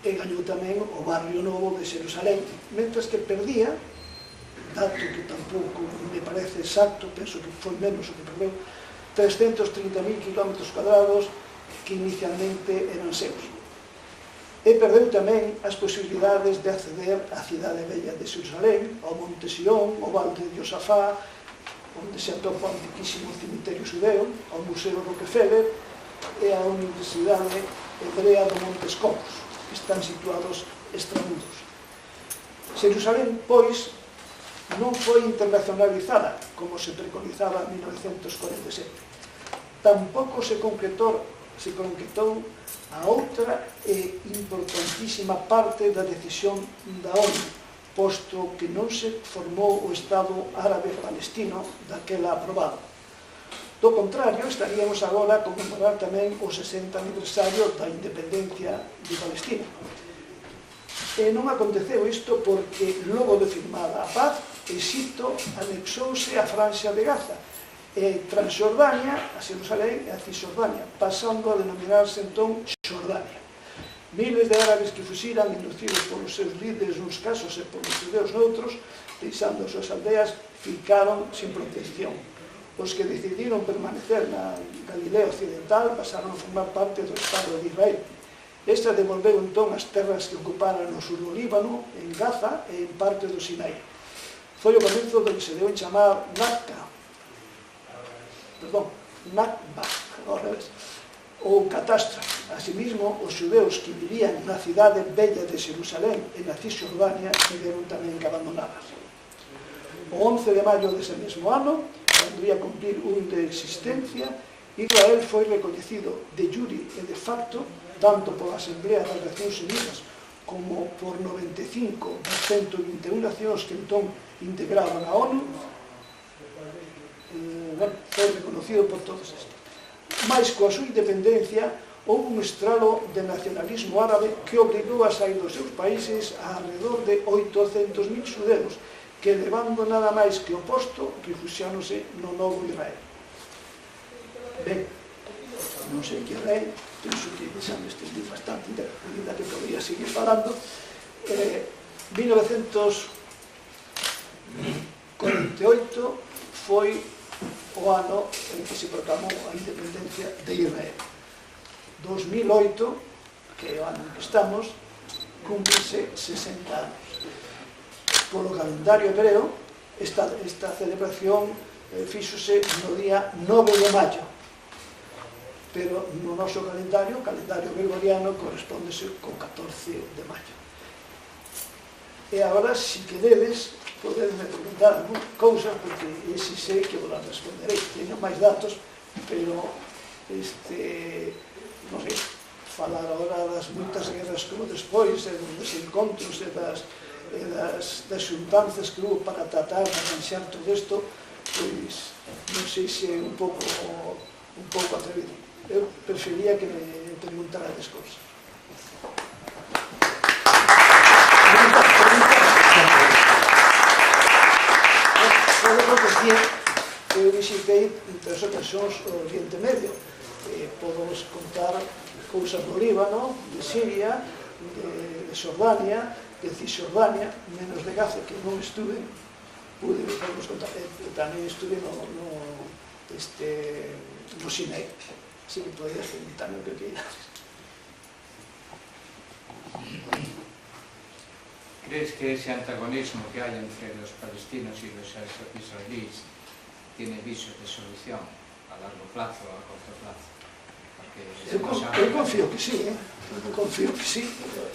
E gañou tamén o barrio novo de Xerusalén, mentres que perdía, dato que tampouco me parece exacto, penso que foi menos o que perdeu, 330.000 km cuadrados que inicialmente eran seus. E perdeu tamén as posibilidades de acceder á cidade bella de Xerusalén, ao Monte Sión, ao Val de Yosafá, onde se atopa o antiquísimo cemiterio xudeo, ao Museo Rockefeller e á Universidade Hebrea do Monte Scopus, que están situados extramuros. Xerusalén, pois, non foi internacionalizada, como se preconizaba en 1947. Tampouco se concretou a outra e importantísima parte da decisión da ONU, posto que non se formou o Estado árabe palestino daquela aprobado. Do contrario, estaríamos agora a conmemorar tamén o 60 aniversario da independencia de Palestina. E non aconteceu isto porque, logo de firmada a paz, Egipto anexouse a Franxa de Gaza e Transjordania, a Xerusalén e a Cisjordania, pasando a denominarse entón Xordania. Miles de árabes que fuxiran, inducidos polos seus líderes nuns casos e polos xudeus noutros, deixando as súas aldeas, ficaron sin protección. Os que decidiron permanecer na Galilea Occidental pasaron a formar parte do Estado de Israel. Esta devolveu entón as terras que ocuparan no sur do Líbano, en Gaza e en parte do Sinai. Foi o comezo do que se deu en chamar Nakba, ao revés, ou catástrofe. Asimismo, os xudeus que vivían na cidade bella de Xerusalén e na Cisjordania tiveron tamén que abandonadas. O 11 de maio dese mesmo ano, cando ia cumplir un de existencia, Israel foi recoñecido de jure e de facto tanto pola Asamblea das Nacións Unidas como por 95 das 121 nacións que entón integraban a ONU. Foi reconocido por todos estes. Mais coa súa independencia houve un estralo de nacionalismo árabe que obrigou a sair dos seus países a alrededor de 800.000 xudeus que, levando nada máis que o posto, refuxiáronse no novo Israel. Ben, non sei que Israel, penso que xa me estendí bastante, ainda que podría seguir falando. 1948 foi o ano en que se proclamou a independencia de Israel. 2008, que é o ano en que estamos, cúmplese 60 anos. Polo calendario hebreo, esta celebración fíxose no día 9 de maio, pero no noso calendario, o calendario gregoriano, correspóndese co 14 de maio. E agora, se queredes, podedme preguntar algunha cousa, porque ese sei que vos la responderei. Teño máis datos, pero non sei, falar agora das moitas guerras que hubo despois, e dos desencontros e das xuntanzas que hubo para tratar de arranxar todo isto, pois non sei se é un pouco atrevido. Eu prefería que me preguntarades cousas. Podemos decir que eu visitei en 3 ocasións o Oriente Medio. Podemos contar cousas do Líbano, de Siria, de Xordania, de Cisjordania, menos de Gaza, que non estuve, podemos contar, tamén estuve no Sinai, así que podías preguntarme o que queiras. ¿Crees que ese antagonismo que hay entre los palestinos y los israelíes tiene visos de solución a largo plazo o a corto plazo? Eu confío que sí, confío que sí.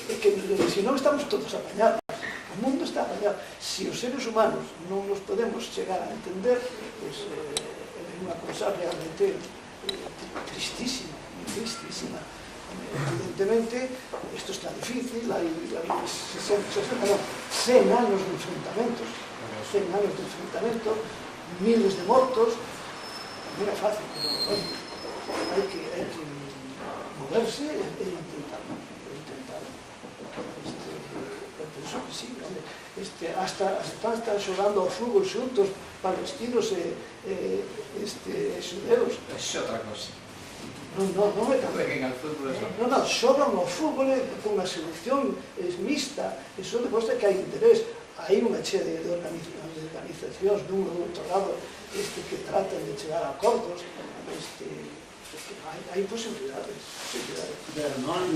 É que se non estamos todos apañados, o mundo está apañado. Se os seres humanos non nos podemos chegar a entender, pois é unha cosa realmente tristísima, tristísima. Evidentemente, isto está difícil, hai 100 anos de enfrentamentos, 100 anos de enfrentamento, miles de mortos. Non é fácil, pero hai que moverse e intentarlo. Eu penso que sí, hasta están xogando ao fútbol xuntos palestinos e xudeus. Es otra cosa. Non é tan... Non, xogan ao fútbol con a selección mixta. Iso demostra que hai interés. Hai unha chea de organizacións dun ou do outro lado que tratan de chegar a acordos. Hai posibilidades. Pero non hai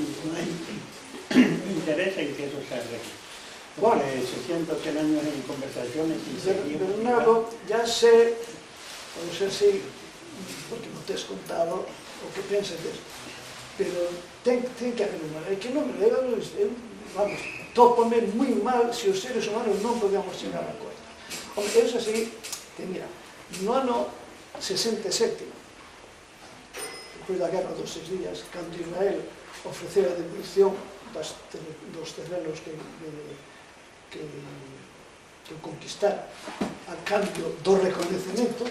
interés en que eso se arregle. Porque se sienten años en conversaciones y seguimos... Bernardo, ya sé, non sei se, porque non te has contado o que pensas desto, pero ten que haber unha lei que non me leva, vamos, tópame moi mal se os seres humanos non podemos chegar a acordo. Hombre, é así que, mira, no ano 67, despois da guerra dos 6 días, cando Israel ofreceu a devolución dos terrenos que conquistara a cambio do reconhecimento,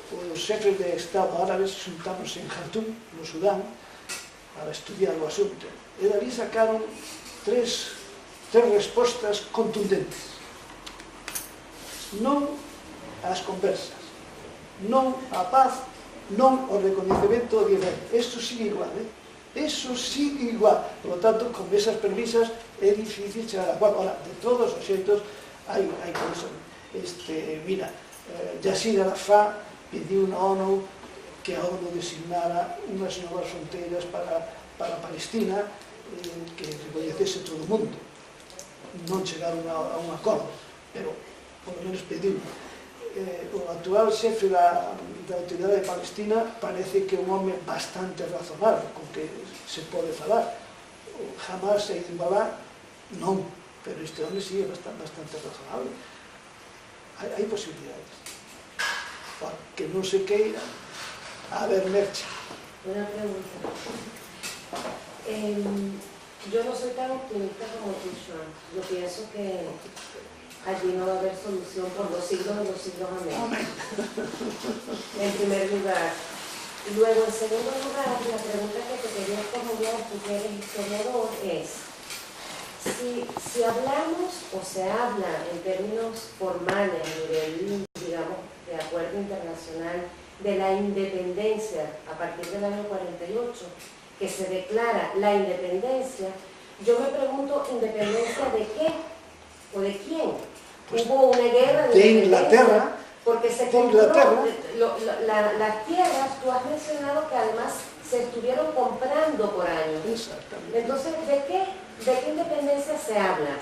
os xefes de Estado árabes xuntáronse en Jartum, no Sudán, para estudiar o asunto. E dali sacaron tres respostas contundentes. Non ás conversas, non á paz, non ao reconhecimento de Israel. Isto sigue igual, Eso sigue igual. Por lo tanto, con esas premisas é difícil chegar a acuerdo. Ahora, de todos os xeitos, hai cousas. Mira, Yasser Arafat pediu na ONU que a ONU designara unhas novas fronteiras para Palestina, que recoñecese todo o mundo. Non chegaron a un acordo, pero por lo menos pediu. O actual xefe da Autoridade Palestina parece que é un home bastante razonable, con que se pode falar. Jamás e Hezbollah non, pero este home sí é bastante razonable. Hai posibilidades. Que non se queira. A ver, Merche. Una pregunta. Yo no soy tan optimista como tú, Joan. Yo pienso que allí no va a haber solución por los siglos de los siglos. Amén. En primer lugar. Y luego, en segundo lugar, la pregunta que te quería formular, tú que eres historiador, es si hablamos o se habla en términos formales a nivel, digamos, de acuerdo internacional de la independencia a partir del año 48, que se declara la independencia, yo me pregunto, ¿independencia de qué? ¿O de quién? Pues hubo una guerra de Inglaterra, porque se compró las tierras, tú has mencionado que además se estuvieron comprando por años. Exactamente. Entonces, ¿de qué independencia se habla?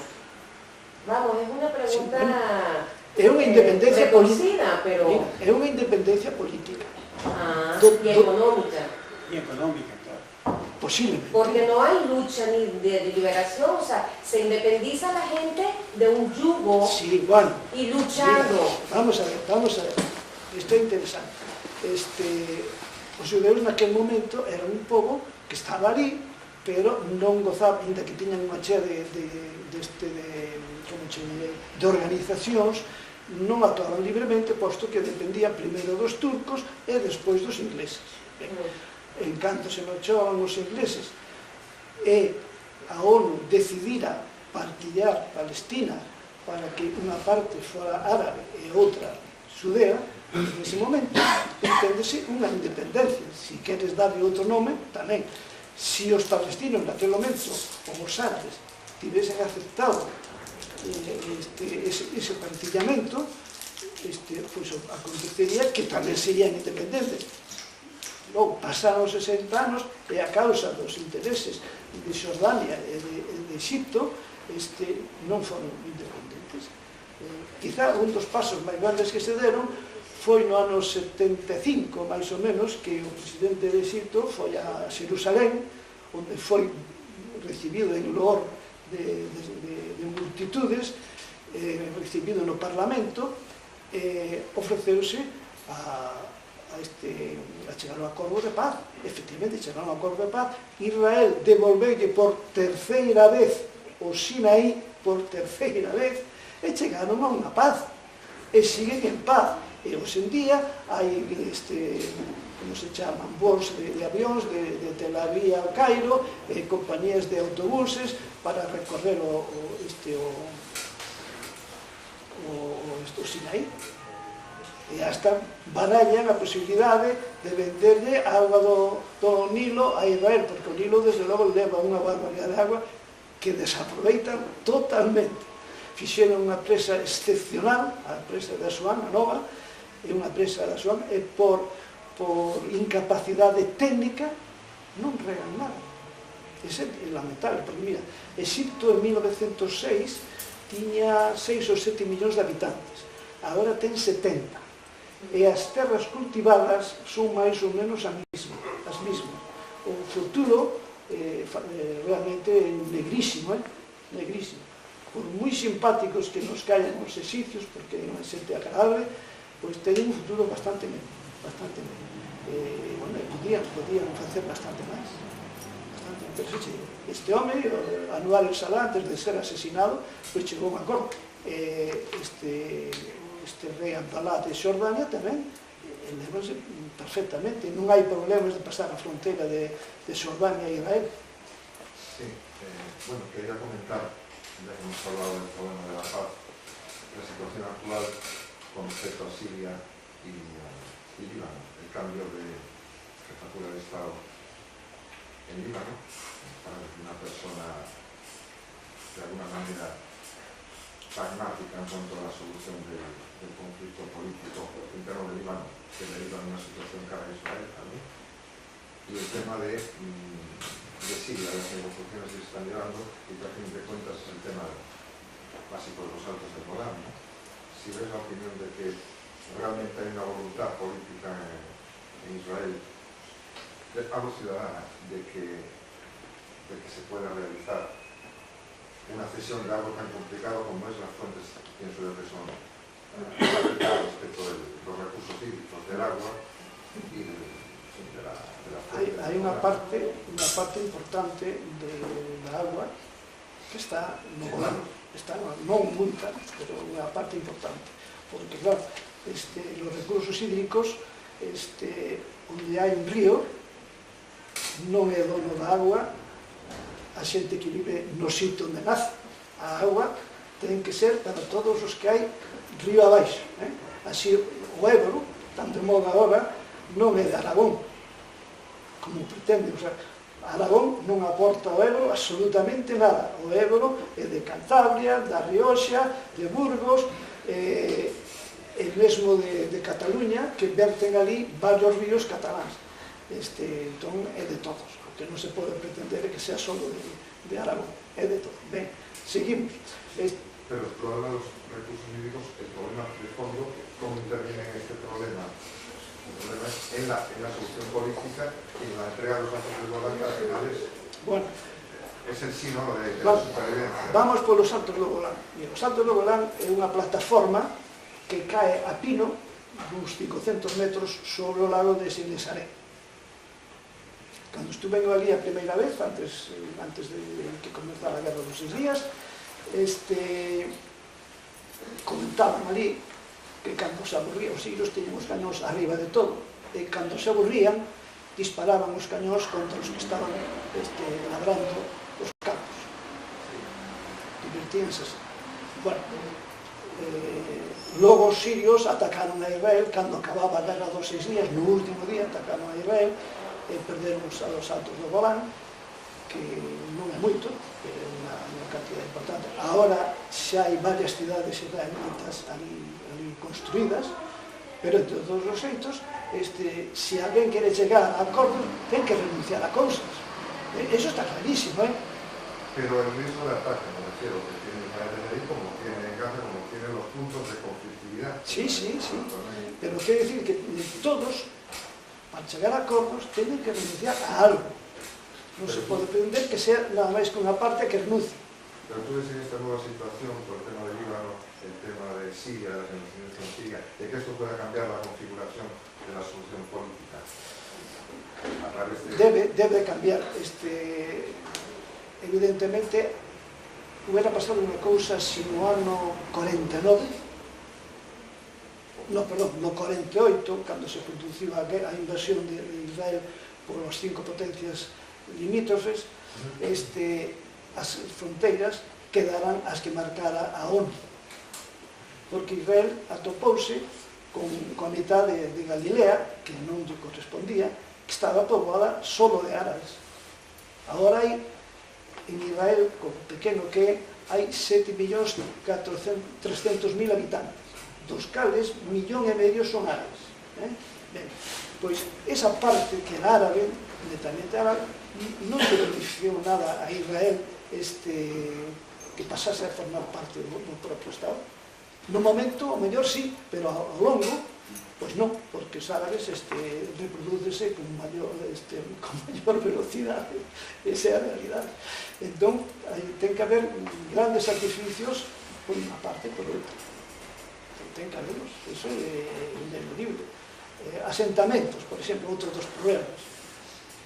Vamos, es una pregunta... Sí, é unha independencia política, pero... É unha independencia política. Y económica. Y económica, claro. Posiblemente. Porque no hay lucha ni de liberación, o sea, se independiza la gente de un yugo, sí, bueno, y luchando. Mira, vamos a ver. Isto é interesante. Os xudeus naquel momento eran un pobo que estaba ali, pero non gozaba, ainda que tiñan unha chea de organizacións, non actuaban libremente, posto que dependían primeiro dos turcos e despois dos ingleses. En canto se marchaban os ingleses e a ONU decidira partillar Palestina para que unha parte fora árabe e outra xudea, nese momento enténdese unha independencia. Se queres darlle outro nome, tamén. Se os palestinos naquele momento, ou os árabes, tivesen aceptado ese partillamento, pois acontecería que tamén serían independentes. Logo, pasaron 60 anos e a causa dos intereses de Xordania e de Egipto non foron independentes. Quizá un dos pasos máis grandes que se deron foi no ano 75, máis ou menos, que o presidente de Egipto foi a Xerusalén, onde foi recibido en loor de multitudes, recibido no Parlamento, ofreceuse a chegar ao acordo de paz. Efectivamente, chegaron ao acordo de paz. Israel devolveulle por terceira vez o Sinaí, por terceira vez, e chegaron a unha paz. E siguen en paz. E hoxe en día hai como se chaman, voos de avións de Tel Aviv ao Cairo, compañías de autobuses para recorrer o Sinaí. E hasta barallan a posibilidade de venderlle a auga do Nilo a Israel, porque o Nilo desde logo leva unha barbaridade de agua que desaproveitan totalmente. Fixeron unha presa excepcional, a presa de Asuán, a nova, e unha presa de Asuán, e por incapacidade técnica non regan nada. Ese é lamentable, porque mira, Egipto en 1906 tiña 6 ou 7 millóns de habitantes, agora ten 70, e as terras cultivadas son máis ou menos as mesmas. O futuro realmente é negrísimo, negrísimo. Por moi simpáticos que nos callen os egipcios, porque é unha xente agradable, pois teñen un futuro bastante menos. Podían facer bastante máis. Pero este home, Anwar el-Sadat, antes de ser asesinado, pois chegou a un acordo. Este rei Abdalá de Xordania tamén levanse perfectamente. Non hai problemas de pasar a fronteira de Xordania e Israel. Sí, bueno, quería comentar, ya que hemos hablado del problema de la paz, la situación actual con respecto a Siria y Líbano, el cambio de jefatura de Estado en Líbano, para que una persona de alguna manera pragmática en cuanto a la solución del conflicto político interno de Líbano, que deriva en una situación cara a Israel también, y el tema de Siria, las negociaciones que se están llevando, y que a fin de cuentas es el tema básico de los altos del Golán, ¿no? Si ves la opinión de que realmente hay voluntad política en Israel, algo ciudadana, de que se pueda realizar una cesión de algo tan complicado como es las fuentes, pienso yo que son respecto de los recursos hídricos, del agua y de la fuente. Hay una parte importante del agua que está no multa, pero unha parte importante, porque claro, los recursos hídricos, onde hai un río, non é dono da agua a xente que vive no sitio onde nace. A agua ten que ser para todos os que hai río abaixo. Así, o Éboro, tanto en moda agora, non é de Aragón, como pretende. O sea, Aragón non aporta ao Éboro absolutamente nada. O Éboro é de Cantabria, da Rioxa, de Burgos, e mesmo de Cataluña, que verten ali varios ríos cataláns. Entón, é de todos. O que non se pode pretender é que sea só de Aragón. É de todos. Ben, seguimos. Pero el problema de los recursos hídricos, el problema de fondo, ¿cómo interviene en este problema? El problema es en la solución política y en la entrega de los datos del volante al final es el sino de la supervivencia. Vamos polos Saltos do Golán. Os Saltos do Golán é unha plataforma que cae a pino uns 500 metros sobre o lago de Sinesaré. Cando estuve ali a primeira vez, antes de que comenzara a Guerra dos 6 días, comentaban ali que cando se aburrían os siglos teñen os cañóns arriba de todo, e cando se aburrían disparaban os cañóns contra os que estaban labrando os campos. Divertíanse así. Bueno, logo os sirios atacaron a Israel cando acababa a Guerra dos 6 días, no último día atacaron a Israel e perderon os Saltos do Golán, que non é moito, é unha cantidad importante. Agora xa hai varias cidades israelitas ali construídas, pero entre todos os xeitos, se alguén quere chegar a acordos, ten que renunciar a cousas. Eso está clarísimo, Pero el riesgo de ataque, me refiero, que tiene Israel ahí, como tiene Gaza, como tiene los puntos de conflictividad. Sí. Pero quere decir que todos, para chegar a acordos, teñen que renunciar a algo. Non se pode pretender que sea nada máis que unha parte que renuncie. Pero tú ves en esta nueva situación, por el tema del Líbano, el tema de Siria, las negociaciones con Siria, de que esto pueda cambiar la configuración de la solución política a través de... Debe cambiar. Evidentemente, hubiera pasado unha cousa si no ano 49, no 48, cando se produciu a invasión de Israel por as 5 potencias limítrofes, as fronteiras quedaran as que marcara a ONU, porque Israel atopouse con a mitad de Galilea, que non lle correspondía, que estaba poboada solo de árabes. Agora hai en Israel, como pequeno que hai 7.300.000 habitantes, dos cales 1,5 millón son árabes. Ben, pois esa parte que era árabe, netamente árabe, non lle beneficiou nada a Israel que pasase a formar parte do propio Estado. No momento, o mellor sí, pero ao longo, pois non, porque os árabes reprodúcese con maior velocidade. Esa é a realidade. Entón, ten que haber grandes sacrificios por unha parte e por outra. Ten que haberlos, eso é ineludible. Asentamentos, por exemplo, outros dos problemas.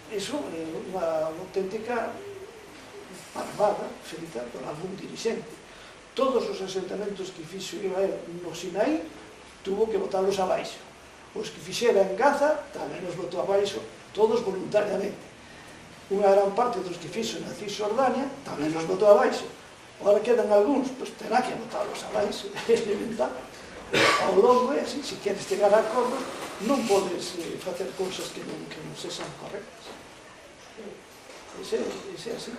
Eso é unha auténtica parvada feita por algún dirixente. Todos os asentamentos que fixo Israel no Sinai tuvo que botarlos abaixo. Os que fixera en Gaza tamén os botou abaixo, todos voluntariamente. Unha gran parte dos que fixo na Cisjordania tamén os botou abaixo. Agora quedan algúns, pois terá que botarlos abaixo, é elemental. Ao longo é así, se queres chegar a acordos, non podes facer cousas que non sexan correctas. Ese é así.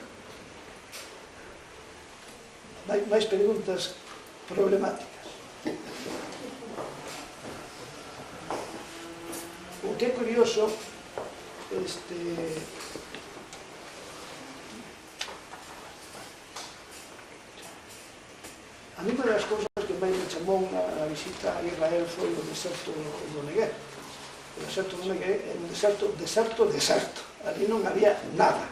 Máis preguntas problemáticas. O que é curioso, a mí unha das cousas que máis me chamou na visita conquista a Israel foi o deserto do Negev. O deserto do Negev é un deserto. Ali non había nada.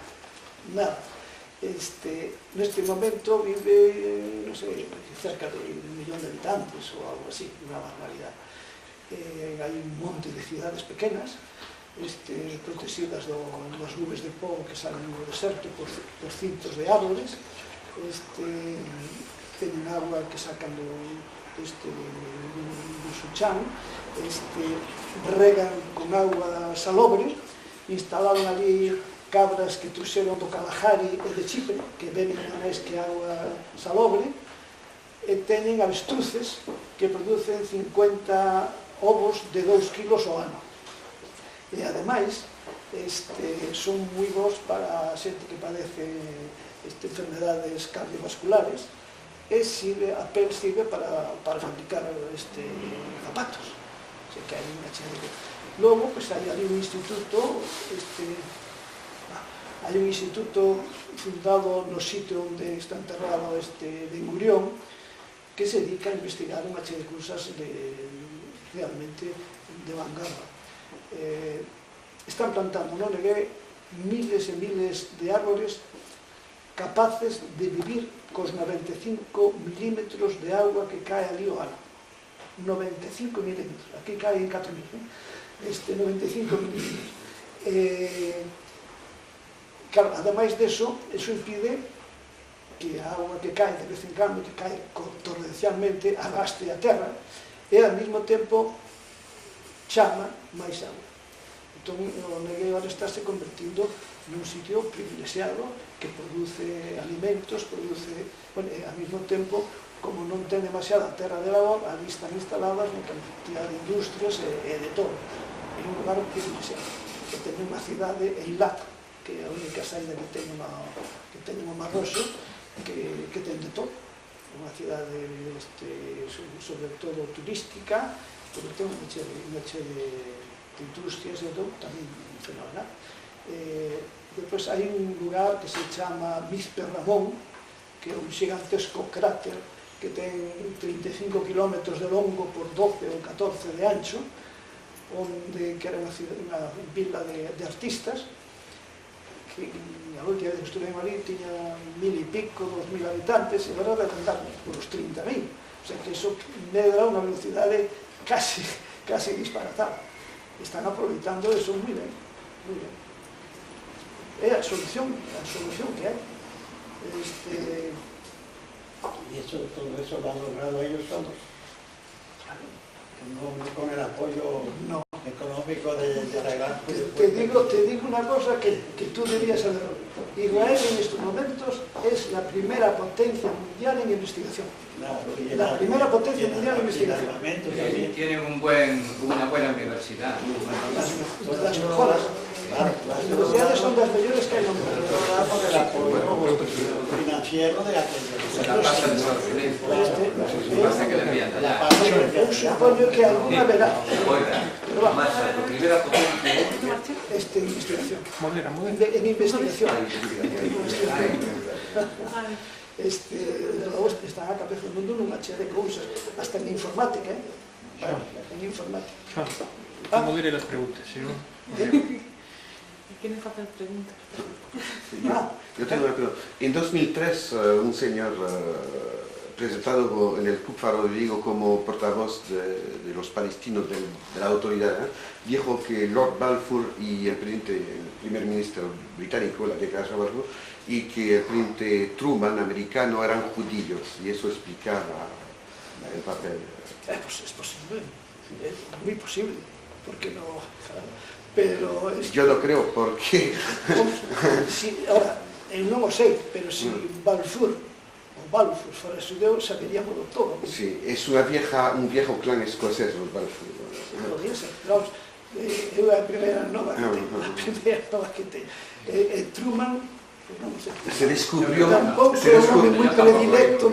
Neste momento vive, non sei, cerca de 1 millón de habitantes ou algo así, unha barbaridade. Hai un monte de cidades pequenas, protegidas das nubes de pó que salen no deserto por cintos de árboles, teñen agua que sacan do Suchán, regan con agua salobre, instalaron ali cabras que truxeron do Kalahari e de Chipre, que beben máis que agua salobre, e teñen avestruces que producen 50 ovos de 2 kilos ao ano. E ademais, son moi bons para a xente que padece enfermedades cardiovasculares, e a pel sirve para fabricar zapatos. Que hai unha chea. Logo, hai ali un instituto fundado no sitio onde está enterrado Ben Gurión, que se dedica a investigar unha chea de cousas realmente de vanguarda. Están plantando no Negev miles e miles de árboles capaces de vivir cos 95 milímetros de agua que cae ali o ano. 95 milímetros, aquí caen 4.000, 95 milímetros. Claro, ademais deso, eso impide que a agua que cae de vez en cando, que cae torrencialmente, arrastre a terra, e ao mesmo tempo chama máis agua. Entón, o Negev agora está se convertindo nun sitio privilexiado que produce alimentos, ao mesmo tempo, como non ten demasiada terra de labor, ali están instaladas unha cantidad de industrias e de todo. É un lugar privilexiado, que ten unha cidade Eilat, que é a única saída que ten o Mar Roxo, que ten de todo. Unha cidade, sobre todo turística, pero ten unha che de industrias e todo, tamén fenomenal. Depois hai un lugar que se chama Mizpe Ramón, que é un gigantesco cráter que ten 35 km de longo por 12 ou 14 de ancho, que era unha vila de artistas, que a última vez que estuve ali tiña 1.000 e pico, 2.000 habitantes, e agora debe andar por os 30.000. O sea que iso medra unha velocidade casi disparatada. Están aproveitando eso moi ben. É a solución que hai. Y todo eso lo han logrado ellos solos. No con el apoyo económico de arreglar. Te digo una cosa que tú debías saber. Israel en estos momentos es la primera potencia mundial en investigación. La primera potencia mundial en investigación. Tienen una buena universidad. Las mejores. Las universidades son las mayores que hay en el mundo. Por el apoyo financiero de aquellos. La pasa de Estados Unidos. Pasa que le envían allá. Eu supoño que alguna verá. La primera potencia Investigación. En investigación. Están a cabeza do mundo nunha chea de cousas, hasta en informática, en informática. Modere las preguntas, si no... ¿Quién me hace preguntas? Yo tengo una pregunta. En 2003, un señor presentado en el Club Faro de Vigo como portavoz de los palestinos de la autoridad, dijo que Lord Balfour y el primer ministro británico, la declaración de Balfour, y que el presidente Truman, americano, eran judíos, y eso explicaba el papel. Pues es posible, es muy posible, porque no... Pero... Yo lo creo, porque... Ahora, non o sei, pero si Balfour fuera judeo, saberíamos todo. Sí, es un viejo clan escocés, los Balfour. Podría ser, claro. É a primeira nova que ten. Truman, non sei. Se descubrió... Tampouco é un nome moi predilecto,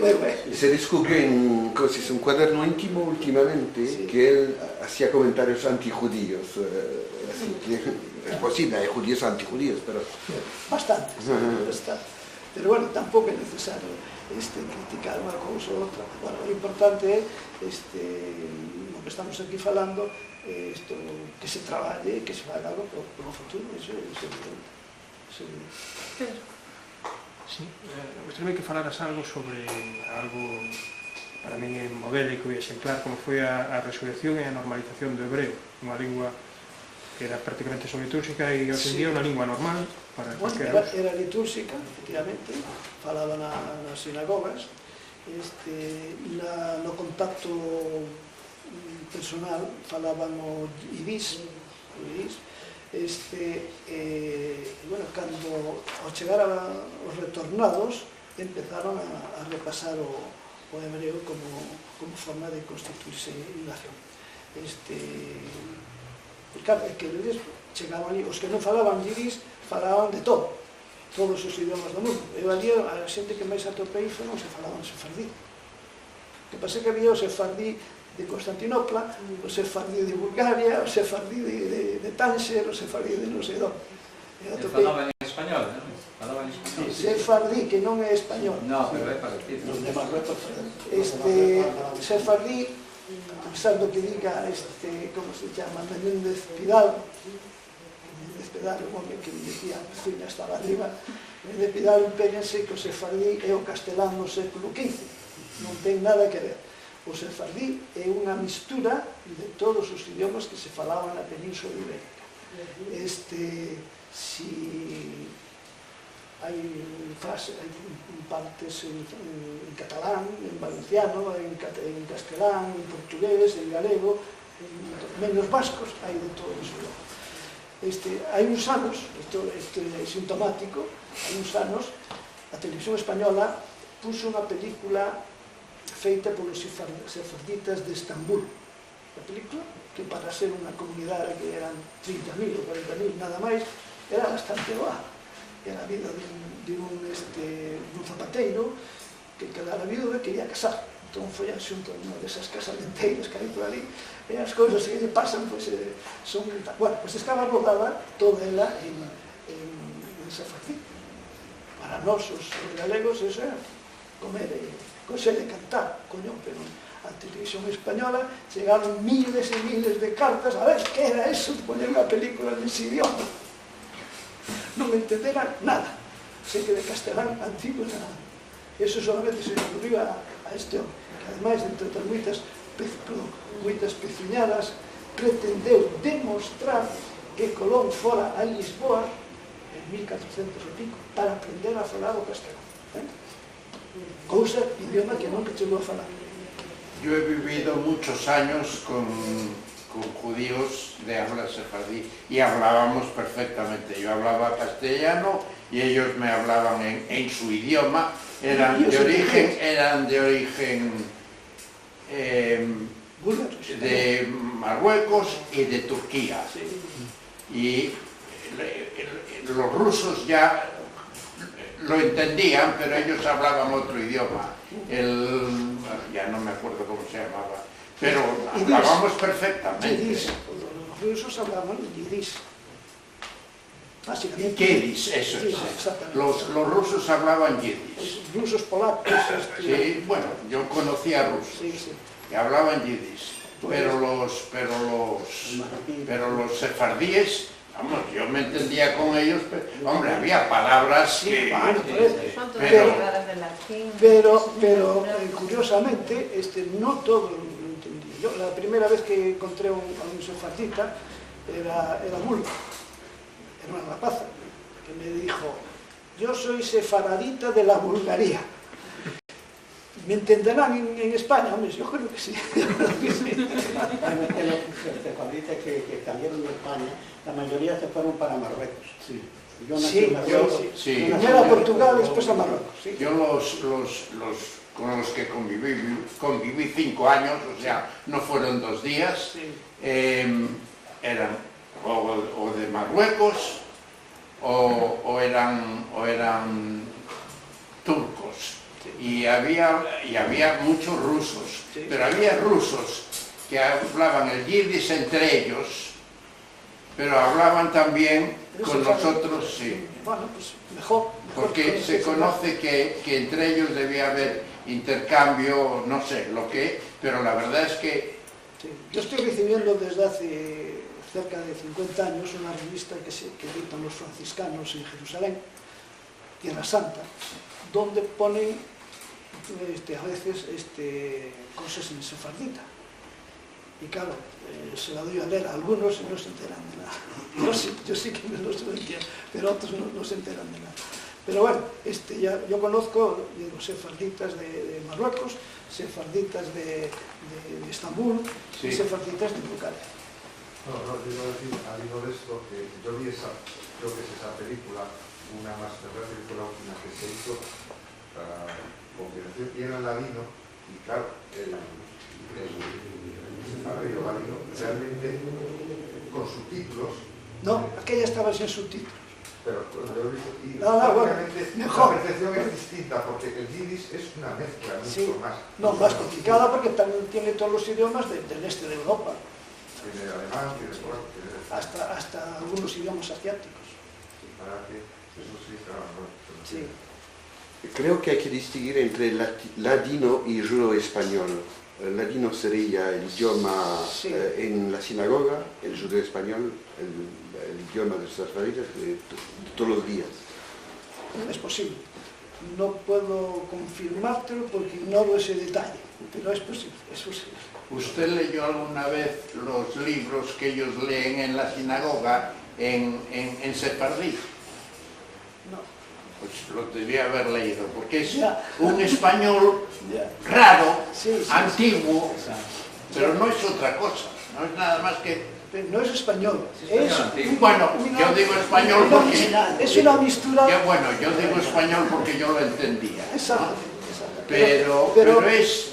Se descubrió en un cuaderno íntimo últimamente, sí, que él hacía comentarios antijudíos. Así que es posible, hay judíos antijudíos, pero... Bastante. Pero bueno, tampouco é necesario criticar unha cousa ou outra. Bueno, o importante é o que estamos aquí falando, que se traballe, que se faga algo polo futuro, iso é evidente. Sí, gostaria que falaras algo sobre algo para min é modélico e exemplar, como foi a resurrección e a normalización do hebreo, unha lingua que era prácticamente soletúrxica e hoxe en día unha lingua normal para cualquier uso. Era litúrxica, efectivamente, falaba nas sinagogas, no contacto personal falaban o yidis, bueno, cando ao chegar aos retornados empezaron a repasar o hebreo como forma de constituirse nación. Claro, é que eles chegaban ali, os que non falaban yidis falaban de todo, todos os idiomas do mundo. Eu ali a xente que máis atopei non se falaban sefardí. O que pasa que había o sefardí de Constantinopla, o sefardí de Bulgaria, o sefardí de Tánger, o sefardí de non sei onde. Falaban en español, non? Falaban en español. Sefardí, que non é español. No, pero é parecido. Sefardí, a pesar do que diga, como se chama, Menéndez Pidal, un home que decía, a Cina estaba arriba, Menéndez Pidal, péguense que o sefardí é o castelán no século XV, non ten nada que ver. O sefardí é unha mistura de todos os idiomas que se falaban na Península Ibérica. Si hai partes en catalán, en valenciano, en castelán, en portugués, en galego, menos vascos, hai de todos os idiomas. Hai uns anos, isto é sintomático, hai uns anos, a televisión española puso unha película feita polos sefarditas de Estambul. A película, que para ser unha comunidade que eran 30.000 ou 40.000 nada máis, era bastante boa. Era a vida dun zapateiro que quedara viudo e quería casar. Entón foi a xunto de unha desas casamenteiras que hai por ali, e as cousas que lle pasan son... Bueno, pois estaba rodada toda ela en sefardí. Para nós, os galegos, eso era comer e coser e cantar, coño, pero a televisión española chegaron miles e miles de cartas a ver que era eso de poner unha película nese idioma. Non entenderan nada, sei que de castelán antigo nada. Eso solamente se ocurriu a este home, que ademais de entre moitas pezuñadas pretendeu demostrar que Colón fora a Lisboa en 1400 e pico para aprender a falar o castelán. Cousa, idioma que non chegou a falar. Yo he vivido muchos años con judíos de habla sefardí y hablábamos perfectamente. Yo hablaba castellano y ellos me hablaban en su idioma. Eran de origen de Marruecos y de Turquía. Y los rusos ya lo entendían, pero ellos hablaban otro idioma. Ya no me acuerdo cómo se llamaba, pero hablábamos perfectamente. Yidis, los rusos hablaban yidis. Yidis, eso es. Los rusos hablaban yidis. Los rusos polacos. Sí, bueno, yo conocía rusos que hablaban yidis, pero los sefardíes, vamos, yo me entendía con ellos, pero, hombre, había palabras que... Pero curiosamente, no todo lo entendí. Yo, la primera vez que encontré a un sefardita era búlgaro, era una rapaza, que me dijo, yo soy sefaradita de la Bulgaria. ¿Me entenderán en España? Hombre, yo creo que sí. Los sefarditas que salieron de España, la mayoría se fueron para Marruecos. Sí. Yo nací en Marruecos. Primero a Portugal, después a Marruecos. Sí. Yo con los que conviví 5 años, o sea, no fueron 2 días, eran o de Marruecos o eran turcos. Y había muchos rusos, pero había rusos que hablaban el yidis entre ellos pero hablaban también con nosotros, sí. Bueno, pues mejor. Porque se conoce que entre ellos debía haber intercambio, no sé lo que, pero la verdad es que... Sí. Yo estoy recibiendo desde hace cerca de 50 años una revista que editan los franciscanos en Jerusalén, Tierra Santa, donde ponen a veces cosas en sefardita. Y claro, se la doy a leer a algunos y no se enteran de nada. Yo sí que me lo entiendo, pero otros no se enteran de nada. Pero bueno, yo conozco los sefarditas de Marruecos, sefarditas de Estambul, sí, y sefarditas de Bucarest. No, yo iba a decir, al hilo de esto, que yo vi creo que es esa película, una más, me parece que fue la última que se hizo, para combinación, y era en ladino, y claro, el sefardio ladino, realmente con subtítulos. No, aquella estaba sin subtítulos. Pero yo lo he visto, y bueno, mejor. la percepción es distinta, porque el yiddish es una mezcla mucho más. No, más complicada, porque también tiene todos los idiomas del este de Europa. Tiene alemán, tiene polaco, hasta algunos idiomas asiáticos. Para que eso sí, claro, sí. Creo que hay que distinguir entre ladino y judeo-español. El ladino sería el idioma en la sinagoga, el judeo-español, el idioma de los sefarditas de todos los días. Es posible. No puedo confirmártelo porque ignoro ese detalle, pero es posible, es posible. ¿Usted leyó alguna vez los libros que ellos leen en la sinagoga en sefardí? No. Pues lo debía haber leído, porque es un español raro, antiguo, pero no es otra cosa, no es nada más que... No es español, bueno, yo digo español porque... Es una mistura... Bueno, yo digo español porque yo lo entendía, ¿no? Exacto. Pero es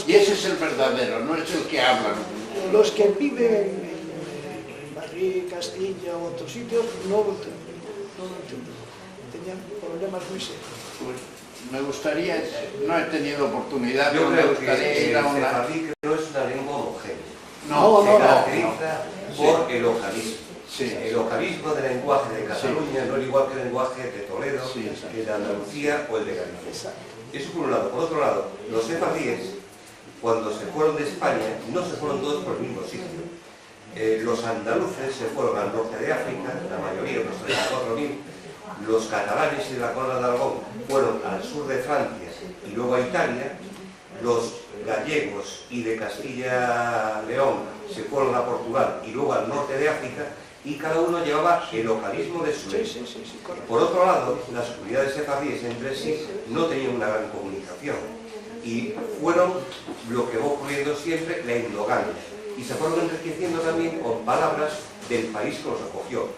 y ese es el verdadero, no es el que hablan. Los que viven en Madrid, Castilla o otros sitios no lo entienden. Tenían problemas muy serios. Pues me gustaría, no he tenido oportunidad, pero me gustaría ir a una... El sefardí no es una lengua homogénea. Se caracteriza por el localismo. El localismo del lenguaje de Cataluña no es igual que el lenguaje de Toledo, el de Andalucía o el de Galicia. Eso por un lado. Por otro lado, los sefardíes, cuando se fueron de España, no se fueron todos por el mismo sitio. Los andaluces se fueron al norte de África, la mayoría, unos 34.000. Los catalanes y la corona de Aragón fueron al sur de Francia y luego a Italia. Los gallegos y de Castilla-León se fueron a Portugal y luego al norte de África, y cada uno llevaba el localismo de su lengua. Por otro lado, las comunidades sefardíes entre sí no tenían una gran comunicación y fueron lo que va ocurriendo siempre, la endogamia, y se fueron enriqueciendo también con palabras del país que los acogió: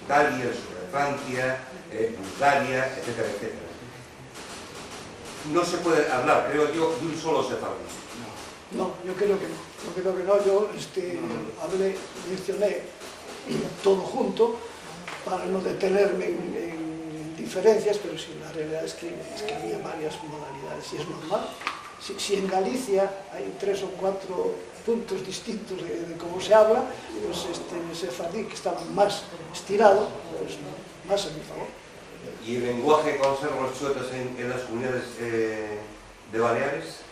Italia, el sur de Francia, Bulgaria, etcétera, etcétera. No se puede hablar, creo yo, de un solo sefardí. No, yo creo que no. Yo mencioné todo junto para no detenerme en diferencias, pero sí, la realidad es que había varias modalidades y es normal. Si en Galicia hay 3 o 4 puntos distintos de cómo se habla, pues el sefardí, que estaba más estirado, pues más a mi favor. ¿Y el lenguaje conserva los suetos en las comunidades de Baleares?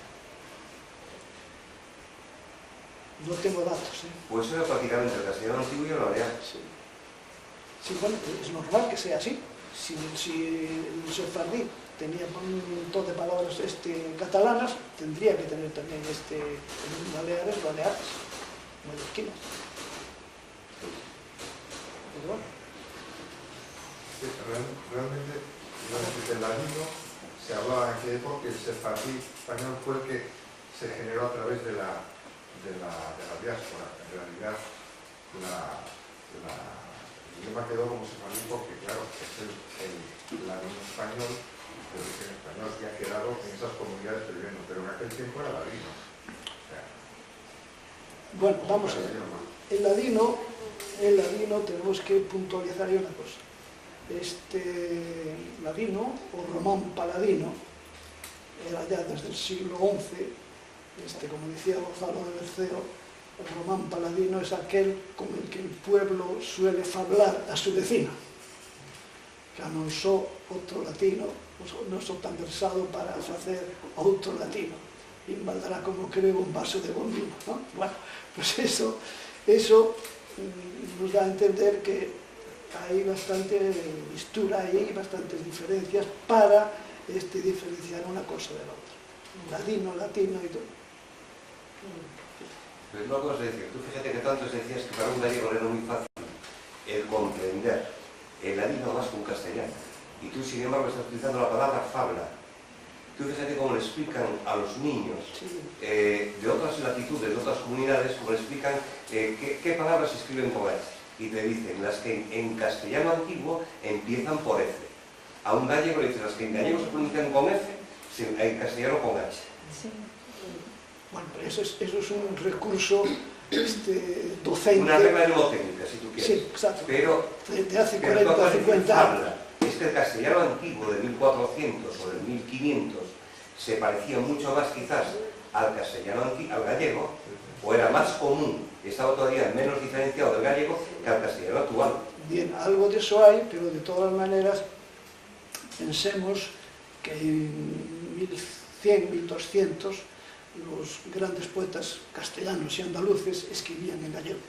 No tengo datos. Pues era prácticamente el castellano antiguo y el balear. Sí, bueno, es normal que sea así. Si el sefardí tenía un montón de palabras catalanas, tendría que tener también baleares, mallorquinas. Pero bueno. Realmente, el ladino se hablaba en aquella época, el sefardí español fue el que se generó a través de la diáspora. En realidad, el idioma quedó como sefardí porque, claro, es el ladino español, de origen español, que ha quedado en esas comunidades viviendo, pero en aquel tiempo era ladino. Bueno, vamos a ver. El ladino tenemos que puntualizar una cosa. Ladino o román paladino era ya desde el siglo XI, como decía Gonzalo de Berceo, El román paladino es aquel con el que el pueblo suele hablar a su vecino. Que non só outro latino, non só tan versado para facer outro latino. E valdrá como creo un vaso de bom vino, ¿no? Bueno, pues eso nos dá a entender que hai bastante mistura aí, bastantes diferencias para diferenciar unha cosa de la outra. Latino y todo. Pero una cosa es decir, tú fíjate que tanto decías que para un gallego era muy fácil el comprender el ladino más que un castellano. Y tú, sin embargo, estás utilizando la palabra fabla. Tú fíjate cómo le explican a los niños de otras latitudes, de otras comunidades, cómo le explican qué palabras se escriben con H. Y te dicen, las que en castellano antiguo empiezan por F. A un gallego le dicen, las que en gallego se pronuncian con F, en castellano con H. Sí. Bueno, eso es un recurso docente. Una regla mnemotécnica, si tú quieres. Sí, exacto. Pero de hace 40 o 50 años. Es que el castellano antiguo de 1400 o del 1500 se parecía mucho más quizás al castellano al gallego, o era más común, estaba todavía menos diferenciado del gallego que al castellano actual. Bien, algo de eso hay, pero de todas maneras pensemos que en 1100, 1200 los grandes poetas castellanos y andaluces escribían en gallego.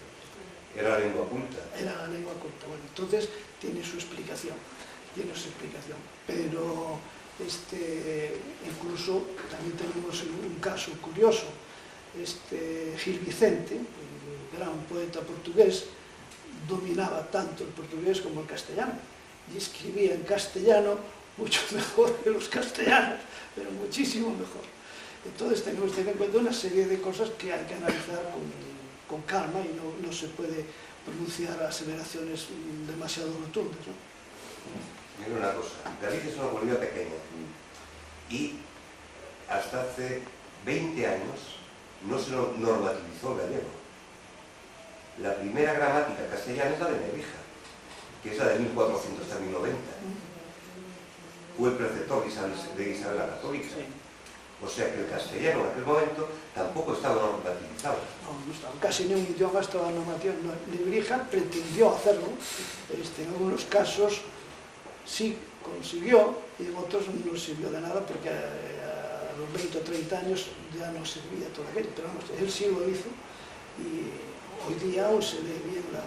Era la lengua culta. Era la lengua culta. Bueno, entonces tiene su explicación. Pero incluso también tenemos un caso curioso. Gil Vicente, el gran poeta portugués, dominaba tanto el portugués como el castellano y escribía en castellano mucho mejor que los castellanos, pero muchísimo mejor. Entonces tenemos que tener en cuenta una serie de cosas que hay que analizar con calma y no se puede pronunciar aseveraciones demasiado rotundas, ¿no? Mira una cosa, Galicia es una comunidad pequeña y hasta hace 20 años no se normativizó el gallego. La primera gramática castellana es la de Nebrija, que es la de 1400 hasta 1090. Fue el preceptor de Isabel la Católica. O sea que el castellano en aquel momento tampoco estaba normativizado. No estaba, casi ni un idioma estaba normativizado. Nebrija pretendió hacerlo, en algunos casos sí consiguió y en otros no sirvió de nada porque a los 20 o 30 años ya no servía todo aquello, pero vamos, él sí lo hizo y hoy día aún se lee bien la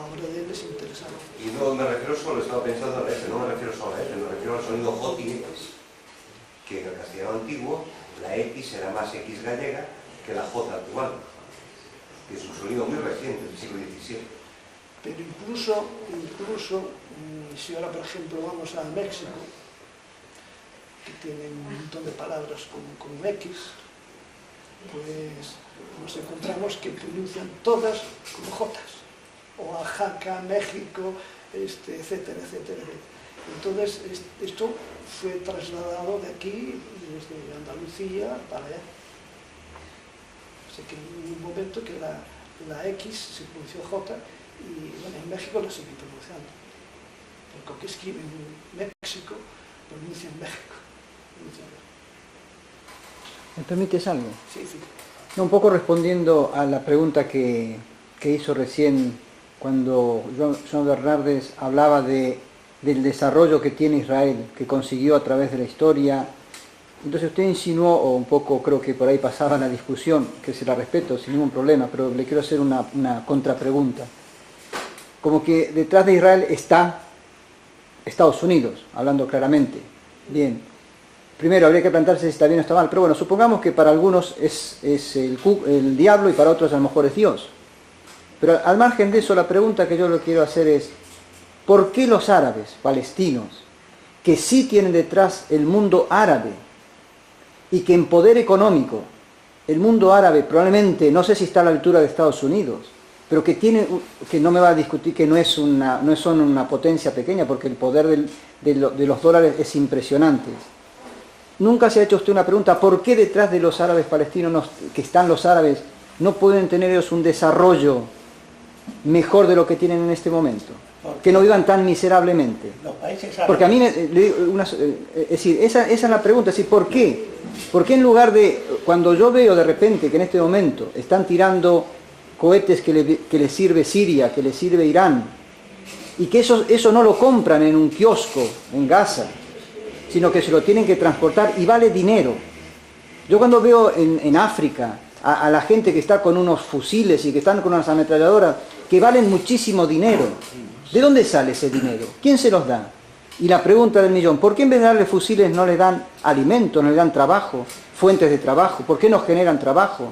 obra de él, es interesante. Y no me refiero solo, estaba pensando en F, no me refiero solo a F, me refiero al sonido J y X, que en el castellano antiguo la X era más X gallega que la J actual, que es un sonido muy reciente, del siglo XVII. Pero incluso, si ahora por ejemplo vamos a México, que tiene un montón de palabras con X, pues nos encontramos que pronuncian todas como Jotas. Oaxaca, México, etcétera, etcétera. Entonces, esto fue trasladado de aquí, desde Andalucía, para allá. O sea que en un momento que la X se pronunció J, y bueno, en México la siguen pronunciando. Porque escriben en México, pronuncian México. ¿Me permites algo? Sí, sí. No, un poco respondiendo a la pregunta que hizo recién cuando Joan Bernardes hablaba del desarrollo que tiene Israel, que consiguió a través de la historia. Entonces usted insinuó, o un poco creo que por ahí pasaba la discusión, que se la respeto sin ningún problema, pero le quiero hacer una contrapregunta. Como que detrás de Israel está Estados Unidos, hablando claramente. Bien, primero habría que plantearse si está bien o está mal, pero bueno, supongamos que para algunos es el diablo y para otros a lo mejor es Dios. Pero al margen de eso, la pregunta que yo le quiero hacer es, ¿por qué los árabes palestinos, que sí tienen detrás el mundo árabe, y que en poder económico el mundo árabe probablemente, no sé si está a la altura de Estados Unidos, pero que no me va a discutir que no son una potencia pequeña, porque el poder de los dólares es impresionante? Nunca se ha hecho usted una pregunta, ¿por qué detrás de los árabes palestinos que están los árabes no pueden tener ellos un desarrollo mejor de lo que tienen en este momento? Que no vivan tan miserablemente. Los países árabes. Porque a mí, es decir, esa es la pregunta, es decir, ¿por qué? ¿Por qué en lugar de, cuando yo veo de repente que en este momento están tirando cohetes que le sirve Siria, que le sirve Irán, y que eso no lo compran en un kiosco en Gaza, sino que se lo tienen que transportar y vale dinero. Yo cuando veo en África a la gente que está con unos fusiles y que están con unas ametralladoras que valen muchísimo dinero, ¿de dónde sale ese dinero? ¿Quién se los da? Y la pregunta del millón, ¿por qué en vez de darle fusiles no le dan alimento, no le dan trabajo, fuentes de trabajo? ¿Por qué no generan trabajo?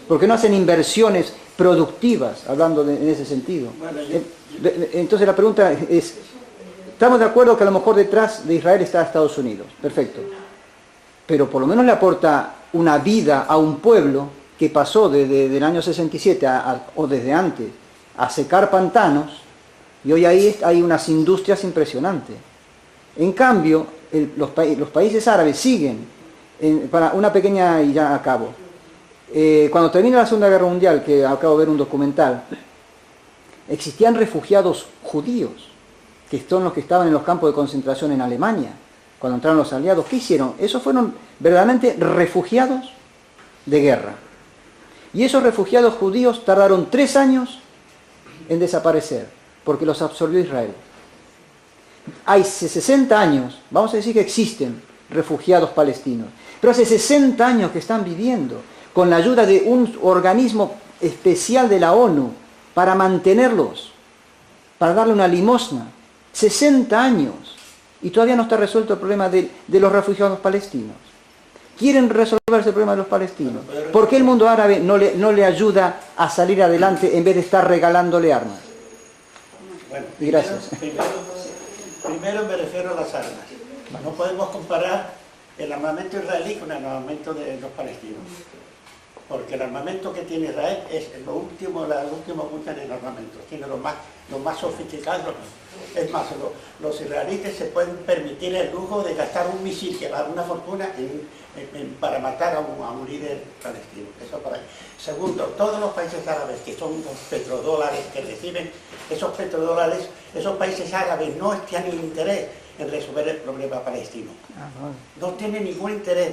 ¿Por qué no hacen inversiones productivas, hablando en ese sentido? Entonces la pregunta es, estamos de acuerdo que a lo mejor detrás de Israel está Estados Unidos, perfecto, pero por lo menos le aporta una vida a un pueblo que pasó desde el año 67 o desde antes a secar pantanos, y hoy ahí hay unas industrias impresionantes. En cambio, los países árabes siguen, para una pequeña y ya acabo, cuando termina la Segunda Guerra Mundial, que acabo de ver un documental, existían refugiados judíos, que son los que estaban en los campos de concentración en Alemania, cuando entraron los aliados. ¿Qué hicieron? Esos fueron verdaderamente refugiados de guerra. Y esos refugiados judíos tardaron 3 años en desaparecer, porque los absorbió Israel. Hace 60 años, vamos a decir que existen refugiados palestinos, pero hace 60 años que están viviendo con la ayuda de un organismo especial de la ONU para mantenerlos, para darle una limosna. 60 años, y todavía no está resuelto el problema de los refugiados palestinos. Quieren resolver ese problema de los palestinos. ¿Por qué el mundo árabe no le ayuda a salir adelante en vez de estar regalándole armas? Bueno, gracias. Primero me refiero a las armas. No podemos comparar el armamento israelí con el armamento de los palestinos. Porque el armamento que tiene Israel es la última punta en el armamento. Tiene lo más sofisticado. Es más, los israelíes se pueden permitir el lujo de gastar un misil que vale una fortuna para matar a un líder palestino. Eso para ahí. Segundo, todos los países árabes que son los petrodólares que reciben, esos petrodólares, esos países árabes no tienen interés en resolver el problema palestino. No tienen ningún interés.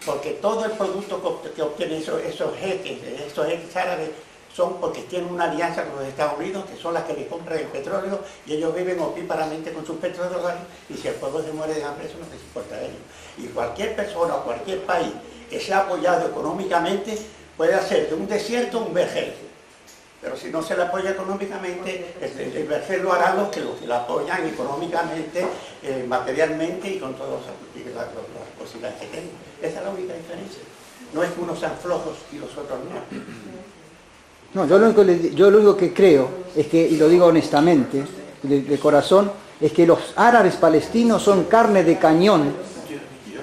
Porque todo el producto que obtienen esos jeques árabes son porque tienen una alianza con los Estados Unidos, que son las que les compran el petróleo, y ellos viven opíparamente con sus petrodólares, y si el pueblo se muere de hambre, eso no les importa a ellos. Y cualquier persona o cualquier país que sea apoyado económicamente puede hacer de un desierto un vergel. Pero si no se le apoya económicamente, el vergel lo harán los que la apoyan económicamente, materialmente y con todas las posibilidades que tienen. Esa es la única diferencia. No es que unos sean flojos y los otros no. No, yo lo único que creo es que, y lo digo honestamente, de corazón, es que los árabes palestinos son carne de cañón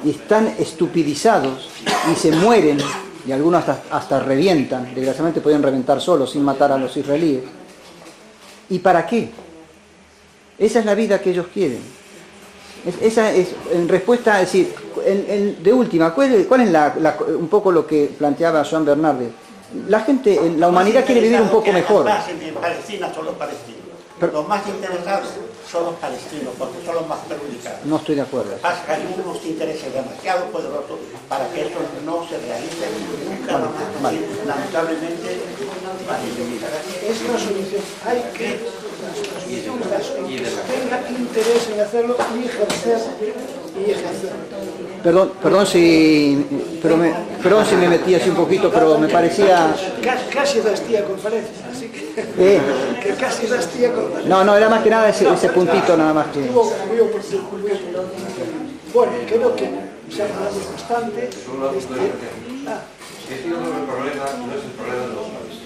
y están estupidizados y se mueren, y algunos hasta revientan, desgraciadamente pueden reventar solos sin matar a los israelíes. ¿Y para qué? Esa es la vida que ellos quieren. Esa es, en respuesta, es decir, de última, ¿cuál es un poco lo que planteaba Joan Bernardes? La gente, la humanidad quiere vivir un poco mejor. En Palestina son los palestinos. Los más interesados son los palestinos, porque son los más perjudicados. No estoy de acuerdo. Pasa que hay unos intereses demasiado poderosos para que eso no se realice nunca más. Lamentablemente, esta solución hay que tenga interés en hacerlo y ejercer. Perdón si me metí así un poquito, pero me parecía... Casi das tía conferencia, así que casi das tía conferencia. No, era más que nada ese puntito nada más que... Bueno, creo que se ha hablado bastante. Yo creo que el problema no es el problema de los palestinos.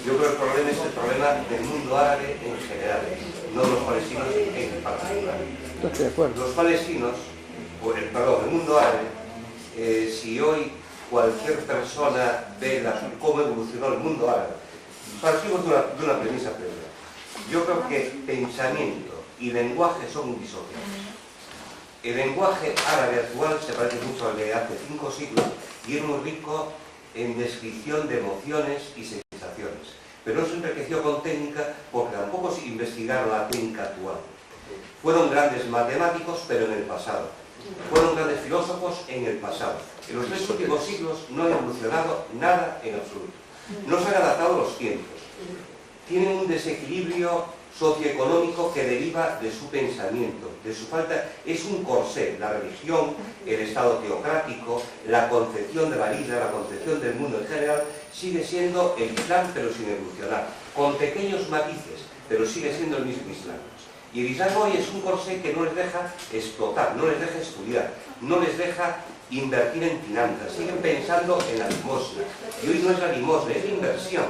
Yo creo que el problema es el problema del mundo árabe en general, no de los palestinos en particular. Estoy de acuerdo. Los palestinos, el mundo árabe, si hoy cualquier persona ve cómo evolucionó el mundo árabe, partimos de una premisa previa. Yo creo que pensamiento y lenguaje son disociables. El lenguaje árabe actual se parece mucho al de hace 5 siglos y es muy rico en descripción de emociones y sensaciones. Pero no se enriqueció con técnica porque tampoco se investigaron la técnica actual. Fueron grandes matemáticos, pero en el pasado. Fueron grandes filósofos en el pasado. En los 3 últimos siglos no ha evolucionado nada en absoluto. No se han adaptado a los tiempos. Tienen un desequilibrio socioeconómico que deriva de su pensamiento, de su falta. Es un corsé, la religión, el Estado teocrático, la concepción de la vida, la concepción del mundo en general, sigue siendo el Islam, pero sin evolucionar, con pequeños matices, pero sigue siendo el mismo Islam. Y el Islam hoy es un corsé que no les deja explotar, no les deja estudiar, no les deja invertir en finanzas, siguen pensando en la limosna. Y hoy no es la limosna, es la inversión.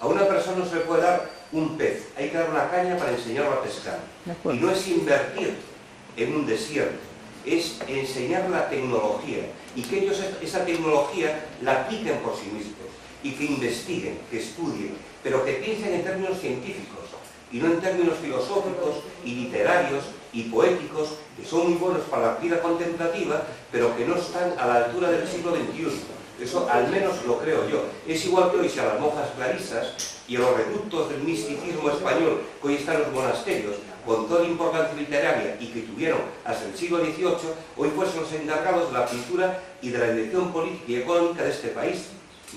A una persona no se le puede dar un pez, hay que dar una caña para enseñarlo a pescar. Y no es invertir en un desierto, es enseñar la tecnología y que ellos esa tecnología la apliquen por sí mismos y que investiguen, que estudien, pero que piensen en términos científicos y no en términos filosóficos y literarios y poéticos, que son muy buenos para la vida contemplativa, pero que no están a la altura del siglo XXI. Eso al menos lo creo yo. Es igual que hoy si a las monjas clarisas y a los reductos del misticismo español que hoy están en los monasterios, con toda la importancia literaria y que tuvieron hasta el siglo XVIII, hoy fuesen los encargados de la pintura y de la dirección política y económica de este país.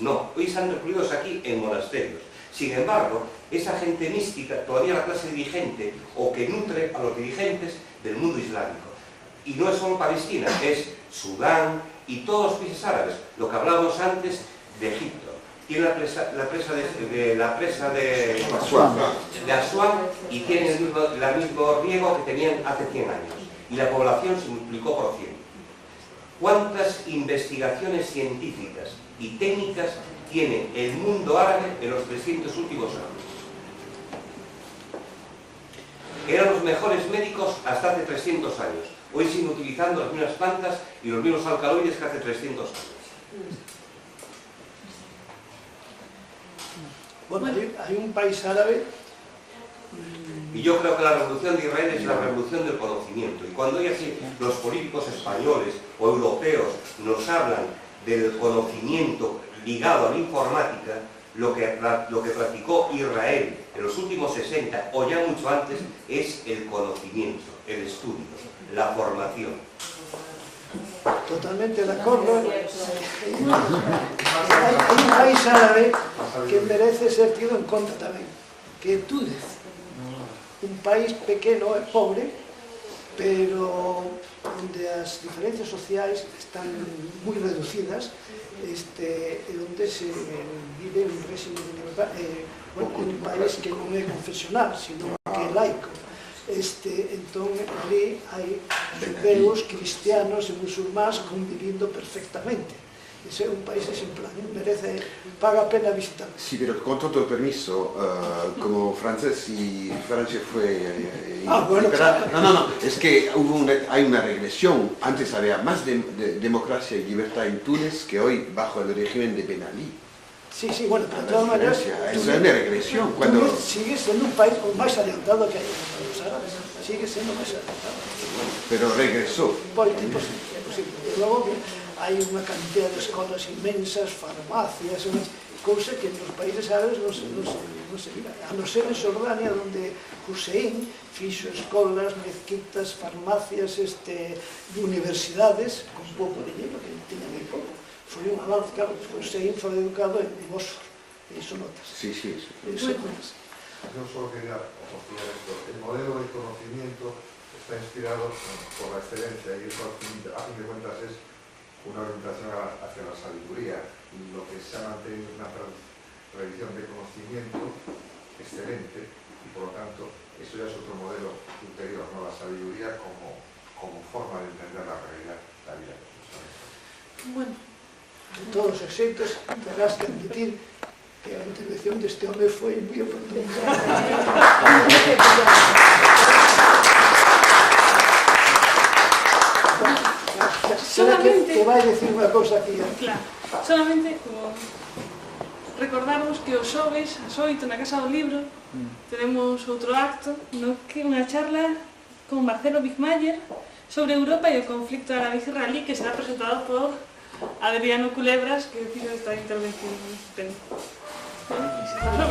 No, hoy están recluidos aquí en monasterios. Sin embargo, esa gente mística, todavía la clase dirigente, o que nutre a los dirigentes del mundo islámico. Y no es solo Palestina, es Sudán y todos los países árabes, lo que hablábamos antes de Egipto. Tiene la presa de Asuán y tiene el mismo riego que tenían hace 100 años. Y la población se multiplicó por 100. ¿Cuántas investigaciones científicas y técnicas tiene el mundo árabe en los 300 últimos años? Eran los mejores médicos hasta hace 300 años. Hoy siguen utilizando las mismas plantas y los mismos alcaloides que hace 300 años. Bueno, hay un país árabe. Y yo creo que la revolución de Israel es la revolución del conocimiento. Y cuando hoy así los políticos españoles o europeos nos hablan del conocimiento ligado a la informática, lo que practicó Israel en los últimos 60 o ya mucho antes es el conocimiento, el estudio, la formación. Totalmente de acuerdo. Hay un país árabe que merece ser tenido en cuenta también, que é Túnez. Un país pequeno e pobre, pero onde as diferencias sociais están moi reducidas, onde se vive un régimen de libertad, un país que non é confesional, sino que é laico. Entón, ali hai judeus, cristianos e musulmáns convivindo perfectamente. Ese é un país exemplar, merece, paga a pena visitar. Sí, pero con todo permiso, como francés y Francia fue... bueno, claro. No, es que hay una regresión. Antes había más democracia y libertad en Túnez que hoy bajo el régimen de Ben Ali. Sí, bueno, pero de todas maneras... Es una regresión. Túnez sigue siendo un país máis adiantado que hai los árabes. Sigue siendo máis adiantado. Pero regresó. Posible. E logo hai unha cantidad de escolas inmensas, farmacias, cousa que nos países árabes non se vive. A non ser en Xordania, onde Hussein fixo escolas, mezquitas, farmacias, universidades, con pouco dinero, que tiña moi pouco. Foi un avance, claro, Hussein foi educado en Oxford, e iso notas. Sí. Eso notas. Yo solo quería obviar esto. El modelo de conocimiento está inspirado por la excelencia y eso a fin de cuentas es una orientación hacia la sabiduría. Y lo que se ha mantenido es una tradición de conocimiento excelente y por lo tanto eso ya es otro modelo ulterior, ¿no? La sabiduría como forma de entender la realidad, la vida. Bueno, de todos os xeitos, terás que admitir que a intervención deste home foi moi oportuna. Solamente... Que vai decir unha cousa aquí. Claro, solamente como recordarvos que os xoves, ás 8, na Casa do Libro, tenemos outro acto, no que unha charla con Marcelo Bigmayer sobre Europa e o conflicto árabe-israelí, que será presentado por Adriano Culebras, que fizo esta intervención. Bueno,